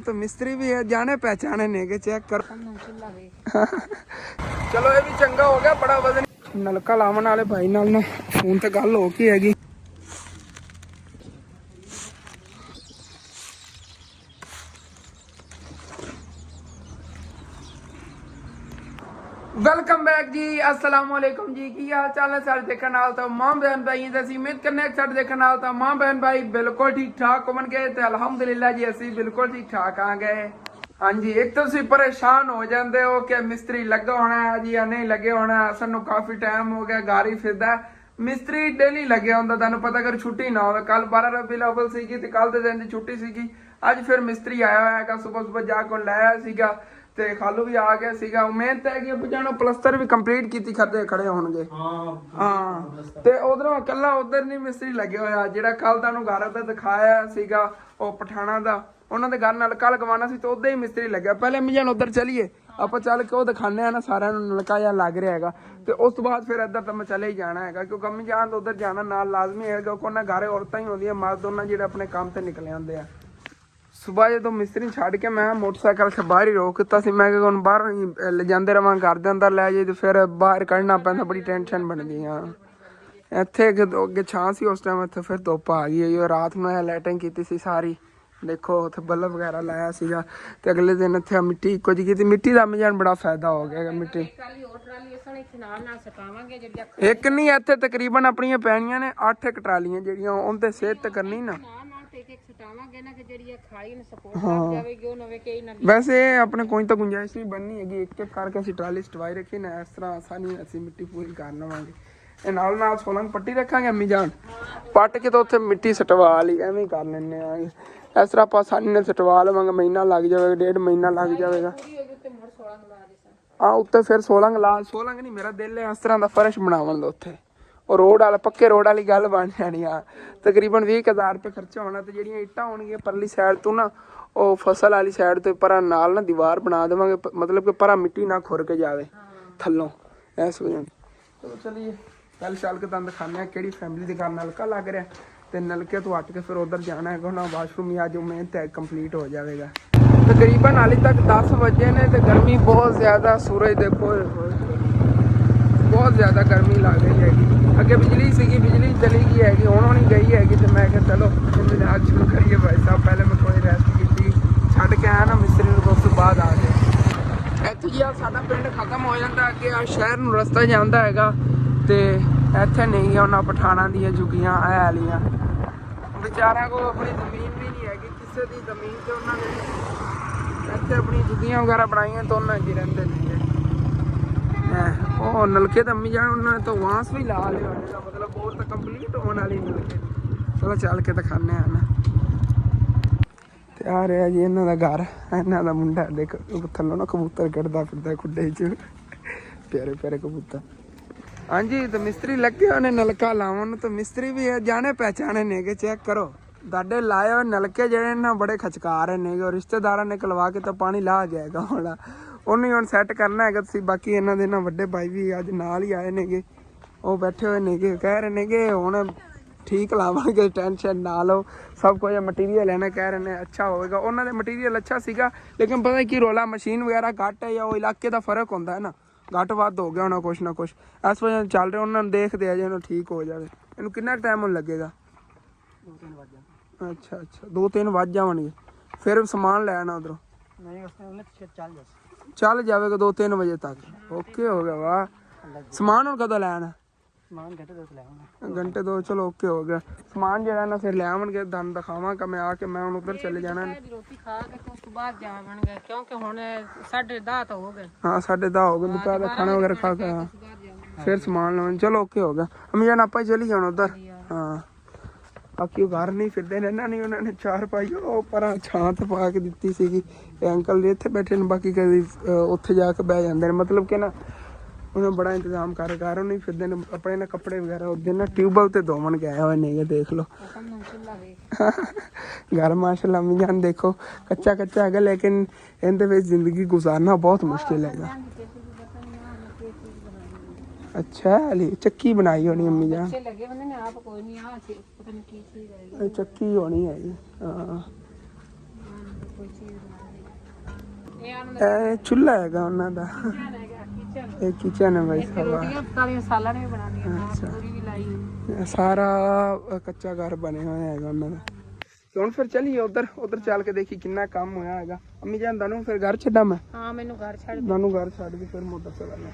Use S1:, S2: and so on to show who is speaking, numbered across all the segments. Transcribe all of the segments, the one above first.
S1: तो मिस्त्री भी है, जाने पहचाने ने के चेक कर। चलो ये भी चंगा हो गया, बड़ा वजन। नलका लावन वाले भाई नाल ना फोन ते गल हो की हैगी। वेलकम बैक जी, अस्सलाम वालेकुम जी। की हाल चाल है सारे देखने नाल तो मां बहन भाई असीं उम्मीद करने सारे देखने नाल तो मां बहन भाई बिल्कुल ठीक ठाक होवन गए ते अल्हम्दुलिल्लाह जी असीं बिल्कुल ठीक ठाक आ गए। हाँ जी, एक तो तुसीं परेशान हो जाते हो कि मिस्त्री लगा होना है जी या नहीं लगे होना। सानू काफी टाइम हो गया गाड़ी फिरदा मिस्त्री डेली लगे होंदा, तुहानू पता अगर छुट्टी ना हो। कल 12 रबीउल अव्वल सीगी ते कल दे दिन दी छुट्टी सीगी। अज फिर मिस्त्री आया होया है, सुबह सुबह जाके लाया सीगा ते खालू भी आ गया सीगा। उम्मीद है कि जानो प्लस्तर भी कंप्लीट कीती खड़े खड़े होणगे। हाँ ते उधरों कल्ला उधर नहीं मिस्त्री लगे होया जेड़ा कल तुहानू घर दा दिखाया सीगा ओ पठाणा दा, उन्होंने घर नलका लगवाना सी तो उधर ही मिस्त्री लग्या। पहले मिजान उधर चलीए ਆਪਾਂ ਚੱਲ ਕੇ ਉਹ ਦਿਖਾਣੇ ਆ ਨਾ ਸਾਰਿਆਂ ਨੂੰ ਨਲਕਾ ਜਾਂ ਲੱਗ ਰਿਹਾ ਹੈਗਾ ਤੇ ਉਸ ਤੋਂ ਬਾਅਦ ਫਿਰ ਇੱਧਰ ਤਾਂ ਮੈਂ ਚਲੇ ਹੀ ਜਾਣਾ ਹੈਗਾ ਕਿਉਂਕਿ ਅੰਮੀ ਜਾਨ ਤੋਂ ਉਧਰ ਜਾਣਾ ਨਾਲ ਲਾਜ਼ਮੀ ਹੈਗਾ ਕਿਉਂਕਿ ਉਹਨਾਂ ਘਰੇ ਔਰਤਾਂ ਹੀ ਹੁੰਦੀਆਂ ਮਰਦ ਉਹਨਾਂ ਜਿਹੜੇ ਆਪਣੇ ਕੰਮ ਤੇ ਨਿਕਲੇ ਆਉਂਦੇ ਆ। ਸੁਬਾਹ ਜਦੋਂ ਮਿਸਤਰੀ ਛੱਡ ਕੇ ਮੈਂ ਮੋਟਰਸਾਈਕਲ ਤੇ ਬਾਹਰ ਹੀ ਰੋਕ ਦਿੱਤਾ ਸੀ। ਮੈਂ ਕਿ ਹੁਣ ਬਾਹਰ ਹੀ ਲਿਜਾਂਦੇ ਰਵਾਂ ਘਰ ਦੇ ਅੰਦਰ ਲੈ ਜਾਈ ਤੇ ਫਿਰ ਬਾਹਰ ਕੱਢਣਾ ਪੈਂਦਾ, ਬੜੀ ਟੈਨਸ਼ਨ ਬਣਦੀ ਆ। ਇੱਥੇ ਅੱਗੇ ਛਾਂ ਸੀ ਉਸ ਟਾਈਮ, ਇੱਥੇ ਫਿਰ ਧੁੱਪ ਆ ਗਈ ਹੈ। ਰਾਤ ਨੂੰ ਇਹ ਲਾਈਟਿੰਗ ਕੀਤੀ ਸੀ ਸਾਰੀ, देखो उत्थे बल्ब वगैरह लाया सीगा ते अगले दिन इत्थे मिट्टी कुछ की मिट्टी का मिजान बड़ा फायदा हो गया। मिट्टी एक नहीं इत्थे तकरीबन अपनी पैनियां ने 8 ट्रालियां जेहड़ियां उनते सेहत ते करनी ना। वैसे अपने कोई तो गुंजाइश नहीं बननी हैगी, एक एक करके असीं ट्राली सटवाई रखी ना, इस तरह आसानी असीं मिट्टी पूरी कर लवांगे। ਇਹ ਨਾਲ ਨਾਲ ਸੋਲੰਗ ਪੱਟੀ ਰੱਖਾਂਗੇ ਅੰਮੀ ਜਾਨ, ਪੱਟ ਕੇ ਤਾਂ ਉੱਥੇ ਮਿੱਟੀ ਸਟਵਾ ਲਈ ਐਵੇਂ ਹੀ ਕਰ ਲੈਣੇ ਆ। ਇਸ ਤਰ੍ਹਾਂ ਆਪਾਂ ਆਸਾਨੀ ਨਾਲ ਸਟਵਾ ਲਵਾਂਗੇ, ਮਹੀਨਾ ਲੱਗ ਜਾਵੇਗਾ, 1.5 ਮਹੀਨਾ ਲੱਗ ਜਾਵੇਗਾ। ਆ ਉੱਤੇ ਫਿਰ ਸੋਲੰਗ ਨਹੀਂ ਮੇਰਾ ਦਿਲ ਹੈ ਇਸ ਤਰ੍ਹਾਂ ਦਾ ਫਰਸ਼ ਬਣਾਉਣ ਦਾ ਉੱਥੇ। ਉਹ ਰੋਡ ਵਾਲਾ ਪੱਕੇ ਰੋਡ ਵਾਲੀ ਗੱਲ ਬਣ ਜਾਣੀ ਆ। ਤਕਰੀਬਨ 20,000 ਰੁਪਏ ਖਰਚਾ ਹੋਣਾ ਤੇ ਜਿਹੜੀਆਂ ਇੱਟਾਂ ਹੋਣਗੀਆਂ ਪਰਲੀ ਸਾਈਡ ਤੋਂ ਨਾ ਉਹ ਫਸਲ ਵਾਲੀ ਸਾਈਡ ਤੇ ਪਰਾਂ ਨਾਲ ਨਾ ਦੀਵਾਰ ਬਣਾ ਦੇਵਾਂਗੇ, ਮਤਲਬ ਕਿ ਪਰਾਂ ਮਿੱਟੀ ਨਾ ਖੁਰ ਕੇ ਜਾਵੇ ਥੱਲੋਂ ਇਸ ਵਜ੍ਹਾ। ਚਲੋ ਚਲੀਏ ਕੱਲ ਚੱਲ ਕੇ ਤੁਹਾਨੂੰ ਦਿਖਾਉਂਦੇ ਹਾਂ ਕਿਹੜੀ ਫੈਮਿਲੀ ਦੇ ਘਰ ਨਲਕਾ ਲੱਗ ਰਿਹਾ ਤੇ ਨਲਕੇ ਤੋਂ ਹਟ ਕੇ ਫਿਰ ਉਧਰ ਜਾਣਾ ਹੈਗਾ। ਹੁਣ ਵਾਸ਼ਰੂਮ ਹੀ ਅੱਜ ਮਿਹਨਤ ਹੈ ਕੰਪਲੀਟ ਹੋ ਜਾਵੇਗਾ। ਤਕਰੀਬਨ ਹਾਲੇ ਤੱਕ 10 ਵਜੇ ਨੇ ਤੇ ਗਰਮੀ ਬਹੁਤ ਜ਼ਿਆਦਾ, ਸੂਰਜ ਦੇਖੋ ਬਹੁਤ ਜ਼ਿਆਦਾ ਗਰਮੀ ਲੱਗ ਰਹੀ ਹੈਗੀ। ਅੱਗੇ ਬਿਜਲੀ ਸੀਗੀ, ਬਿਜਲੀ ਚਲੀ ਗਈ ਹੈਗੀ, ਹੁਣ ਨਹੀਂ ਗਈ ਹੈਗੀ ਤੇ ਮੈਂ ਕਿਹਾ ਚਲੋ ਅੱਜ ਸ਼ੁਰੂ ਕਰੀਏ ਭਾਈ ਸਾਹਿਬ। ਪਹਿਲੇ ਮੈਂ ਕੋਈ ਰੈਸਟ ਕੀਤੀ, ਛੱਡ ਕੇ ਆਇਆ ਨਾ ਮਿਸਤਰੀ ਨੂੰ, ਉਸ ਤੋਂ ਬਾਅਦ ਆ ਗਏ ਇੱਥੇ ਜੀ। ਸਾਡਾ ਪਿੰਡ ਖਤਮ ਹੋ ਜਾਂਦਾ, ਅੱਗੇ ਆ ਸ਼ਹਿਰ ਨੂੰ ਰਸਤਾ ਜਾਂਦਾ ਹੈਗਾ ਤੇ ਇੱਥੇ ਨਹੀਂ ਆ ਉਹਨਾਂ ਪਠਾਣਾ ਦੀਆਂ ਝੁੱਗੀਆਂ ਐ ਵਾਲੀਆਂ। ਵਿਚਾਰਿਆਂ ਕੋਲ ਆਪਣੀ ਜ਼ਮੀਨ ਵੀ ਨਹੀਂ ਹੈਗੀ, ਕਿਸੇ ਦੀ ਜ਼ਮੀਨ ਤੇ ਉਹਨਾਂ ਨੇ ਇੱਥੇ ਆਪਣੀ ਝੁੱਗੀਆਂ ਵਗੈਰਾ ਬਣਾਈਆਂ ਤਾਂ ਉਹਨਾਂ 'ਚ ਹੀ ਰਹਿੰਦੇ ਨੇ। ਉਹ ਨਲਕੇ ਤਾਂ ਅੰਮੀ ਜਾਣ ਉਹਨਾਂ ਨੇ ਤਾਂ ਵਾਂਸ ਵੀ ਲਾ ਲਿਆ ਹੋਏਗਾ, ਮਤਲਬ ਹੋਰ ਤਾਂ ਕੰਪਲੀਟ ਹੋਣ ਵਾਲੀ ਨਲਕੇ। ਚਲੋ ਚੱਲ ਕੇ ਦਿਖਾਉਂਦੇ ਹਾਂ ਨਾ। ਤੇ ਆ ਰਿਹਾ ਜੀ ਇਹਨਾਂ ਦਾ ਘਰ, ਇਹਨਾਂ ਦਾ ਮੁੰਡਾ ਦੇਖ ਥੱਲੋਂ ਨਾ ਕਬੂਤਰ ਕੱਢਦਾ ਫਿਰਦਾ ਖੁੱਡੇ 'ਚ, ਪਿਆਰੇ ਪਿਆਰੇ ਕਬੂਤਰ। हाँ जी, तो मिस्त्री लगे हुए नलका लावन, तो मिस्त्री भी है जाने पहचाने ने के चेक करो। दाडे लाए हुए नलके जेडे ना बड़े खचकार ने, रिश्तेदार निकलवा के तो पानी ला जाएगा होना उन्हें हुण सैट करना है। तुसीं बाकी इन्हां दे ना वड्डे भाई भी अज नाल ही आए ने, वो बैठे हुए ने, कह रहे ने कि हुण ठीक लावांगे, टेंशन ना लो, सब कुछ मटीरियल है ना, कह रहे हैं अच्छा होएगा। उन्होंने मटीरियल अच्छा सीगा लेकिन पता की रोला मशीन वगैरह घट है या वो इलाके का फर्क होंदा है ना, घट वध हो गया होना कुछ ना कुछ, इस वजह चल रहा। उन्होंने देखते हैं जो ठीक हो जाए। इन्हू कितना टाइम होने लगेगा? 2-3 वज जाए। अच्छा 2-3 वज जाएंगे, फिर समान ले आना उधरों चल जाएगा 2-3 बजे तक। ओके हो गया, वाह। समान हम कदों ले आना? घंटे 2 चलो ओके हो गया। समान जो है ना फिर ले आवेंगे, तुहानू दिखावांगा मैं आके। मैं हुण उधर चले जाना रोटी खा के तो उस बाद जावांगे क्योंकि हुण 10:30 तो हो गए। हां 10:30 हो गए, दोपहर का खाना वगैरह खा के फिर समान लवां। चलो ओके हो गया। अम्मी जान आपां चली जाना उधर। हां बाकी घर नहीं फिरदे ने ना, नहीं उन्होंने चार पाई ओ परां छां ते पा के दित्ती सीगी। अंकल जी इत्थे बैठे ने, बाकी कभी उत्थे जाके बह जांदे ने, मतलब कि ना उन्हें बड़ा इंतजाम कर नहीं फिरदे ने। अपने ना कपड़े वगैरह उस ना ट्यूबवेल ते धोवन गए हुए नहीं, देख लो घर माशाल्लाह। अम्मी जान देखो कच्चा कच्चा है लेकिन इनदे विच जिंदगी गुजारना बहुत मुश्किल है। अच्छा अली चक्की बनाई होनी अम्मी जान, चक्की होनी है जी। हाँ
S2: ਕੋਈ ਚੀਜ਼ ਬਣਾਉਣੀ। ਇਹ ਆਨੰਦ
S1: ਇਹ ਚੁੱਲ੍ਹਾ ਹੈਗਾ ਉਹਨਾਂ ਦਾ,
S2: ਕਿਚਨ ਹੈਗਾ, ਕਿਚਨ
S1: ਇਹ ਕਿਚਨ ਹੈ ਭਾਈ ਸਾਹਿਬ।
S2: ਰੋਟੀਆਂ ਪਕਾਉਣੀਆਂ, ਸਾਲਾਂ ਨੇ ਵੀ ਬਣਾਉਣੀਆਂ, ਨਾਲ
S1: ਅੱਛਾ।
S2: ਪੂਰੀ ਵੀ ਲਾਈ ਹੋਈ।
S1: ਇਹ ਸਾਰਾ ਕੱਚਾ ਘਰ ਬਣਿਆ ਹੋਇਆ ਹੈਗਾ ਉਹਨਾਂ ਦਾ। ਤੇ ਹੁਣ ਫਿਰ ਚੱਲੀਏ ਉਧਰ ਚੱਲ ਕੇ ਦੇਖੀ ਕਿੰਨਾ ਕੰਮ ਹੋਇਆ ਹੈਗਾ। ਅੰਮੀ ਜਾਨ ਤੁਹਾਨੂੰ ਫਿਰ ਘਰ ਛੱਡਾਂ ਮੈਂ?
S2: ਹਾਂ ਮੈਨੂੰ ਘਰ ਛੱਡ ਦੇ।
S1: ਤੁਹਾਨੂੰ ਘਰ ਛੱਡ ਕੇ ਫਿਰ ਮੋਟਰ ਚਲਾਣਾ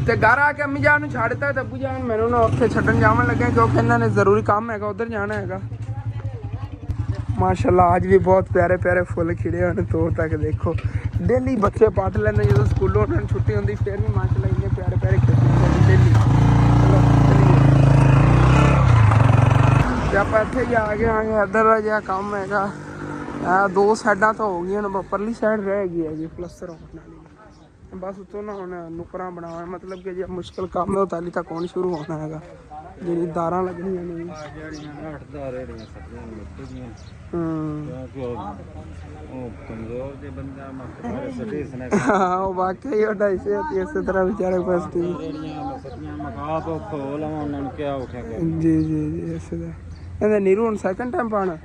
S1: ਤੇ ਘਰ ਆ ਕੇ ਅੰਮੀ ਜਾਨ ਨੂੰ ਛੱਡਤਾ ਤੇ ਅੱਬੂ ਜਾਨ ਮੈਨੂੰ ਨਾ ਉੱਥੇ ਛੱਡਣ ਜਾਵਣ ਲੱਗੇ ਕਿਉਂਕਿ ਇਹਨਾਂ ਨੇ ਜ਼ਰੂਰੀ ਕੰਮ ਹੈਗਾ, ਉਧਰ ਜਾਣਾ ਹੈਗਾ। ਮਾਸ਼ਾਅੱਲਾ ਅੱਜ ਵੀ ਬਹੁਤ ਪਿਆਰੇ ਪਿਆਰੇ ਫੁੱਲ ਖਿੜੇ ਹੋਏ ਨੇ, ਤੋੜ ਤੱਕ ਦੇਖੋ। ਡੇਲੀ ਬੱਚੇ ਪੱਟ ਲੈਂਦੇ ਜਦੋਂ ਸਕੂਲੋਂ ਉਹਨਾਂ ਨੂੰ ਛੁੱਟੀ ਹੁੰਦੀ, ਫਿਰ ਵੀ ਮਾਸ਼ਾਅੱਲਾ ਇੰਨੇ ਪਿਆਰੇ ਪਿਆਰੇ ਖਿੜੇ ਡੇਲੀ। ਚਲੋ ਤੇ ਆਪਾਂ ਇੱਥੇ ਹੀ ਆ ਗਏ ਆਂਗੇ। ਇੱਧਰ ਜਿਹਾ ਕੰਮ ਹੈਗਾ, ਇਹ 2 ਸਾਈਡਾਂ ਤਾਂ ਹੋ ਗਈਆਂ ਨੇ, ਪਰਲੀ ਸਾਈਡ ਰਹਿ ਗਈ ਹੈਗੀ ਪਲਸਤਰ ਹੋਣ ਵਾਲੀ। ਬਸ ਉੱਥੋਂ ਨਾ ਹੁਣ ਨੁਕਰਾਂ ਬਣਾਉਣਾ, ਮਤਲਬ ਕਿ ਜੇ ਮੁਸ਼ਕਿਲ ਕੰਮ ਹੈ ਉਹ ਤਾਲੀ ਤੱਕ ਹੁਣ ਸ਼ੁਰੂ ਹੋਣਾ ਹੈਗਾ। ਜਿਹੜੀ ਤਾਰਾਂ ਲੱਗਣੀਆਂ ਨੇ
S3: ਜਿਹੜੀਆਂ 8 10 ਰੇੜੀਆਂ ਸੱਜੀਆਂ ਮਿੱਟੀ ਦੀਆਂ, ਕਿਉਂਕਿ ਉਹ ਕਮਜ਼ੋਰ ਜੇ ਬੰਦਾ ਮੱਕੇ ਸਟੇਸ ਨੇ
S1: ਹਾਂ ਉਹ ਵਾਕਈ ਉਹ ਢਾਈਸੇ ਹੋਤੀ ਇਸੇ ਤਰ੍ਹਾਂ ਵਿਚਾਰੇ ਫਸਤੀ
S3: ਰੇੜੀਆਂ ਸੱਜੀਆਂ ਮਕਾ ਤੋਂ ਖੋਲ ਉਹਨਾਂ ਨੂੰ ਕਿਹਾ ਉਠਿਆ ਕਰ।
S1: ਜੀ ਜੀ ਜੀ ਇਸੇ ਦਾ ਇਹਦਾ ਨੀਰੂ ਹੁਣ ਸੈਕੰਡ ਟਾਈਮ ਪਾਣਾ।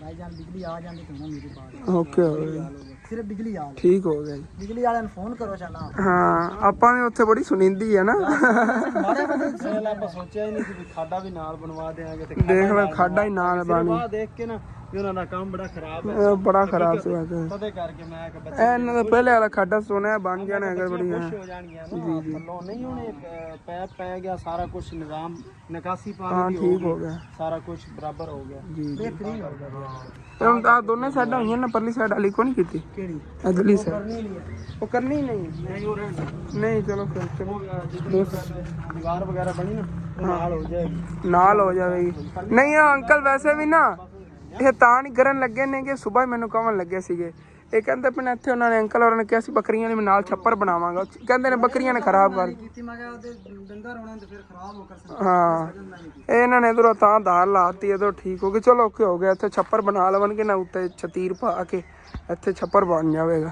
S4: ਭਾਈ ਜਾਨ ਬਿਜਲੀ ਆ ਜਾਂਦੀ ਤੇ ਨਾ ਮੇਰੇ ਪਾਸ
S1: ਓਕੇ ਹੋ ਗਿਆ,
S4: ਸਿਰਫ ਬਿਜਲੀ ਆ
S1: ਠੀਕ ਹੋ ਗਿਆ ਜੀ।
S4: ਬਿਜਲੀ ਵਾਲਿਆਂ ਨੂੰ ਫੋਨ ਕਰੋ ਚਾਹਨਾ।
S1: ਹਾਂ ਆਪਾਂ ਵੀ ਉੱਥੇ ਬੜੀ ਸੁਣੀਂਦੀ ਹੈ ਨਾ।
S4: ਮਾੜੇ ਬੰਦੇ
S3: ਪਹਿਲਾਂ ਆਪਾਂ ਸੋਚਿਆ ਹੀ ਨਹੀਂ ਸੀ ਵੀ ਖਾਡਾ ਵੀ ਨਾਲ ਬਣਵਾ ਦੇਾਂਗੇ ਤੇ
S1: ਦੇਖ ਲੈ ਖਾਡਾ ਹੀ ਨਾਲ ਬਣ
S3: ਬਾਅਦ ਦੇਖ ਕੇ ਨਾ ਵੀ ਉਹਨਾਂ ਦਾ ਕੰਮ ਬੜਾ ਖਰਾਬ ਹੈ,
S1: ਇਹ ਬੜਾ ਖਰਾਬ ਸੀ ਵਾਕਈ।
S3: ਤਦੇ ਕਰਕੇ ਮੈਂ ਕਿ ਬੱਚੇ
S1: ਇਹਨਾਂ ਦਾ ਪਹਿਲੇ ਵਾਲਾ ਖਾਡਾ ਸੁਣਿਆ ਬਣ ਜਾਣਾ ਹੈਗਾ ਬੜੀ।
S3: ਖੁਸ਼ ਹੋ ਜਾਣਗੀਆਂ ਨਾ ਥੱਲੋਂ ਨਹੀਂ ਹੁਣ ਪੈਪ ਪੈ ਗਿਆ, ਸਾਰਾ ਕੁਝ ਨਿਜ਼ਾਮ ਨਿਕਾਸੀ
S1: ਹਾਂ
S3: ਪਾਣੀ ਦੀ
S1: ਠੀਕ ਹੋ ਗਿਆ
S3: ਸਾਰਾ ਕੁਝ ਬਰਾਬਰ ਹੋ ਗਿਆ।
S1: ਜੀ ਜੀ।
S4: ਬੇਹਤਰੀਨ ਹੋ ਗਿਆ।
S1: ਤੇ ਹੁਣ ਤਾਂ ਦੋਨੇ ਸਾਈਡਾਂ ਹੋਈਆਂ ਨਾ, ਪਰਲੀ ਸਾਈਡ ਵਾਲੀ ਕੋਈ ਨਹੀਂ ਕੀਤੀ।
S4: ਕਿਹੜੀ
S1: ਅਗਲੀ ਸਾਈਡ ਉਹ ਕਰਨੀ ਨਹੀਂ।
S3: ਨਹੀਂ ਹੋ ਰਿਹਾ
S1: ਨਹੀਂ ਚਲੋ ਫਿਰ ਚਲੋ
S3: ਦੀਵਾਰ ਵਗੈਰਾ ਬਣੀ ਨਾ ਉਹ ਨਾਲ ਹੋ ਜਾਏਗੀ।
S1: ਨਾਲ ਹੋ ਜਾਵੇਗੀ। ਨਹੀਂ ਆ ਅੰਕਲ ਵੈਸੇ ਵੀ ਨਾ ਇਹ ਤਾਂ ਨਹੀਂ ਕਰਨ ਲੱਗੇ ਨੇ ਕਿ ਸਵੇਰ ਮੈਨੂੰ ਕਹਣ ਲੱਗੇ ਸੀਗੇ, ਇਹ ਕਹਿੰਦੇ ਪਏ ਇੱਥੇ ਉਹਨਾਂ ਨੇ ਅੰਕਲ ਹੋਰਾਂ ਨੇ ਕਿਹਾ ਸੀ ਬੱਕਰੀਆਂ ਦੇ ਨਾਲ ਛੱਪਰ ਬਣਾਵਾਂਗਾ, ਕਹਿੰਦੇ ਨੇ ਬੱਕਰੀਆਂ ਨੇ ਖਰਾਬ ਕਰ
S4: ਕੀਤੀ। ਮੈਂ ਕਿਹਾ ਉਹਦੇ ਡੰਗਾ ਰੋਣਾ ਤੇ ਫਿਰ ਖਰਾਬ ਹੋ ਕਰ ਸਕਦਾ।
S1: ਹਾਂ ਇਹਨਾਂ ਨੇ ਇਧਰੋਂ ਤਾਂ ਧਾਰ ਲਾਤੀ, ਇਧਰੋਂ ਠੀਕ ਹੋ ਗਈ। ਚਲੋ ਓਕੇ ਹੋ ਗਿਆ। ਇੱਥੇ ਛੱਪਰ ਬਣਾ ਲਵਣਗੇ ਨਾ, ਉੱਤੇ ਛਤੀਰ ਪਾ ਕੇ ਇੱਥੇ ਛੱਪਰ ਬਣ ਜਾਵੇਗਾ।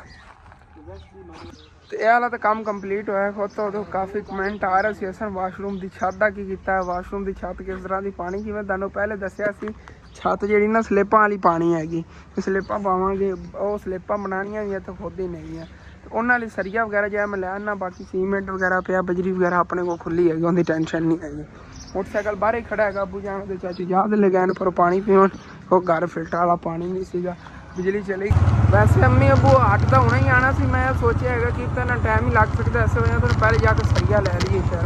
S1: ਤੇ ਇਹ ਵਾਲਾ ਤਾਂ ਕੰਮ ਕੰਪਲੀਟ ਹੋਇਆ। ਖੁਦ ਤਾਂ ਉਦੋਂ ਕਾਫੀ ਕਮੈਂਟ ਆ ਰਹੇ ਸੀ ਅਸਾਂ ਵਾਸ਼ਰੂਮ ਦੀ ਛੱਤ ਦਾ ਕੀ ਕੀਤਾ ਹੈ, ਵਾਸ਼ਰੂਮ ਦੀ ਛੱਤ ਕਿਸ ਤਰ੍ਹਾਂ ਦੀ ਪਾਣੀ, ਜਿਵੇਂ ਤੁਹਾਨੂੰ ਪਹਿਲੇ ਦੱਸਿਆ ਸੀ ਛੱਤ ਜਿਹੜੀ ਨਾ ਸਲੇਪਾਂ ਵਾਲੀ ਪਾਣੀ ਹੈਗੀ, ਸਲੇਪਾਂ ਪਾਵਾਂਗੇ। ਉਹ ਸਲੇਪਾਂ ਬਣਾਉਣੀਆਂ ਵੀ ਤਾਂ ਖੁਦ ਹੀ ਨਹੀਂ ਆ, ਉਹਨਾਂ ਲਈ ਸਰੀਆ ਵਗੈਰਾ ਜਿਹਾ ਮੈਂ ਲੈ ਆਉਣਾ, ਬਾਕੀ ਸੀਮੈਂਟ ਵਗੈਰਾ ਪਿਆ, ਬਜਰੀ ਵਗੈਰਾ ਆਪਣੇ ਕੋਲ ਖੁੱਲੀ ਹੈਗੀ, ਉਹਦੀ ਟੈਨਸ਼ਨ ਨਹੀਂ ਹੈਗੀ। ਮੋਟਰਸਾਈਕਲ ਬਾਹਰ ਹੀ ਖੜਾ ਹੈਗਾ, ਅੱਬੂ ਜਾਣ ਦੇ ਚਾਚੂ ਯਾਦ ਲੈ ਗਏ ਪਰ ਪਾਣੀ ਪੀਣ, ਉਹ ਘਰ ਫਿਲਟਰ ਵਾਲਾ ਪਾਣੀ ਨਹੀਂ ਸੀਗਾ, ਬਿਜਲੀ ਚਲੀ। ਵੈਸੇ ਅੰਮੀ ਅੱਬੂ ਹੱਟ ਤਾਂ ਹੁਣੇ ਹੀ ਆਉਣਾ ਸੀ, ਮੈਂ ਸੋਚਿਆ ਹੈਗਾ ਕਿ ਤਾਂ ਨਾ ਟਾਈਮ ਹੀ ਲੱਗ ਸਕਦਾ, ਐਸੇ ਵਜ੍ਹਾ ਤੋਂ ਪਹਿਲੇ ਜਾ ਕੇ ਸਰੀਆ ਲੈ ਲਈਏ ਸ਼ਹਿਰ।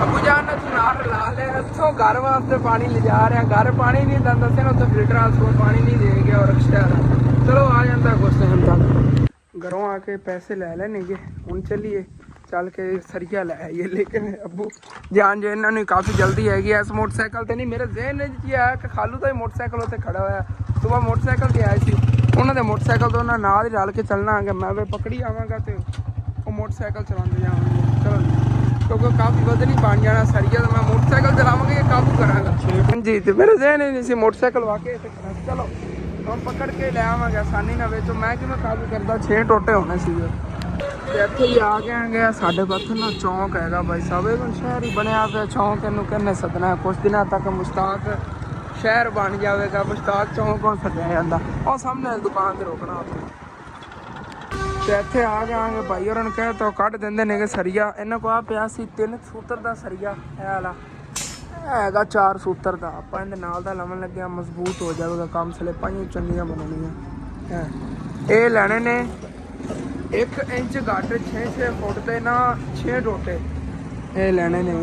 S1: ਅੱਬੂ ਜਾਨ ਨੇ ਚੁਨਾਰ ਲਾ ਲਿਆ, ਇੱਥੋਂ ਘਰ ਵਾਸਤੇ ਪਾਣੀ ਲਿਜਾ ਰਿਹਾ, ਘਰ ਪਾਣੀ ਨਹੀਂ ਦਿੰਦਾ ਸੀ ਨਾ, ਉੱਥੇ ਫਿਲਟਰ ਵਾਲਾ ਪਾਣੀ ਨਹੀਂ ਦੇ ਗਿਆ ਔਰ ਰਿਕਸ਼ਾ ਵਾਲਾ। ਚਲੋ ਆ ਜਾਂਦਾ ਕੁਛ ਟਾਈਮ ਤੱਕ। ਘਰੋਂ ਆ ਕੇ ਪੈਸੇ ਲੈ ਲੈਣਗੇ, ਹੁਣ ਚੱਲੀਏ ਚੱਲ ਕੇ ਸਰੀਆ ਲੈ ਆਈਏ। ਲੇਕਿਨ ਅੱਬੂ ਜਾਨ ਜੋ ਇਹਨਾਂ ਨੂੰ ਕਾਫੀ ਜਲਦੀ ਹੈਗੀ ਇਸ ਮੋਟਰਸਾਈਕਲ ਤੇ ਨਹੀਂ, ਮੇਰੇ ਜ਼ਿਹਨ 'ਚ ਹੀ ਆਇਆ ਕਿ ਖਾਲੂ ਦਾ ਹੀ ਮੋਟਰਸਾਈਕਲ ਉੱਥੇ ਖੜਾ ਹੋਇਆ, ਸੁਬਾਹ ਮੋਟਰਸਾਈਕਲ ਤੇ ਆਏ ਸੀ, ਉਹਨਾਂ ਦੇ ਮੋਟਰਸਾਈਕਲ ਤੋਂ ਉਹਨਾਂ ਨਾਲ ਹੀ ਰਲ ਕੇ ਚੱਲਣਾ ਹੈਗਾ। ਮੈਂ ਵੀ ਪਕੜੀ ਆਵਾਂਗਾ ਤੇ ਉਹ ਮੋਟਰਸਾਈਕਲ ਚਲਾਉਂਦੇ ਜਾਵਾਂਗੇ। ਚਲੋ ਕਿਉਂਕਿ ਕਾਫੀ ਵਜ਼ਨ ਹੀ ਬਣ ਜਾਣਾ ਸਰੀਆ, ਤਾਂ ਮੈਂ ਮੋਟਰਸਾਈਕਲ ਚਲਾਵਾਂਗੇ ਕਿ ਕਾਬੂ ਕਰਾਂਗਾ। ਹਾਂਜੀ ਤੇ ਮੇਰੇ ਜ਼ਿਹਨ ਹੀ ਨਹੀਂ ਸੀ ਮੋਟਰਸਾਈਕਲ ਵਾਕੇ ਇੱਥੇ ਖੜਾ। ਚਲੋ ਹੁਣ ਪਕੜ ਕੇ ਲੈ ਆਵਾਂਗੇ ਆਸਾਨੀ ਨਾਲ, ਵਿੱਚ ਮੈਂ ਕਿਵੇਂ ਕਾਬੂ ਕਰਦਾ, 6 ਟੋਟੇ ਹੋਣੇ ਸੀਗੇ। ਤੇ ਇੱਥੇ ਹੀ ਆ ਗਏ ਸਾਡੇ ਪੱਥਰ ਨਾਲ ਚੌਂਕ ਹੈਗਾ ਭਾਈ ਸਾਹਿਬ, ਇਹ ਸ਼ਹਿਰ ਹੀ ਬਣਿਆ ਪਿਆ ਚੌਂਕ, ਇਹਨੂੰ ਕਹਿੰਦੇ ਸੱਦਣਾ। ਕੁਛ ਦਿਨਾਂ ਤੱਕ ਮੁਸ਼ਤਾਕ ਸ਼ਹਿਰ ਬਣ ਜਾਵੇਗਾ, ਮੁਸ਼ਤਾਕ ਚੌਂਕ ਹੁਣ ਸੱਦਿਆ ਜਾਂਦਾ। ਉਹ ਸਾਹਮਣੇ ਦੁਕਾਨ ਤੇ ਰੋਕਣਾ ਉੱਥੇ। ਤੇ ਇੱਥੇ ਆ ਗਏ ਭਾਈ ਹੋਰਾਂ ਨੂੰ ਕਹਿ ਤਾਂ ਕੱਢ ਦਿੰਦੇ ਨੇਗੇ ਸਰੀਆ। ਇਹਨਾਂ ਕੋਲ ਆ ਪਿਆ ਸੀ 3 ਸੂਤਰ ਦਾ ਸਰੀਆ, ਇਹ ਵਾਲਾ ਹੈਗਾ 4 ਸੂਤਰ ਦਾ। ਆਪਾਂ ਇਹਦੇ ਨਾਲ ਦਾ ਲਾਉਣ ਲੱਗਿਆ, ਮਜ਼ਬੂਤ ਹੋ ਜਾਵੇਗਾ ਕੰਮ, ਸਲੇਪਾਂ ਹੀ ਚੰਗੀਆਂ ਬਣਾਉਣੀਆਂ। ਇਹ ਲੈਣੇ ਨੇ 1 ਇੰਚ ਘੱਟ 6 ਫੁੱਟ ਤੇ ਨਾ 6 ਟੋਟੇ ਇਹ ਲੈਣੇ ਨੇ।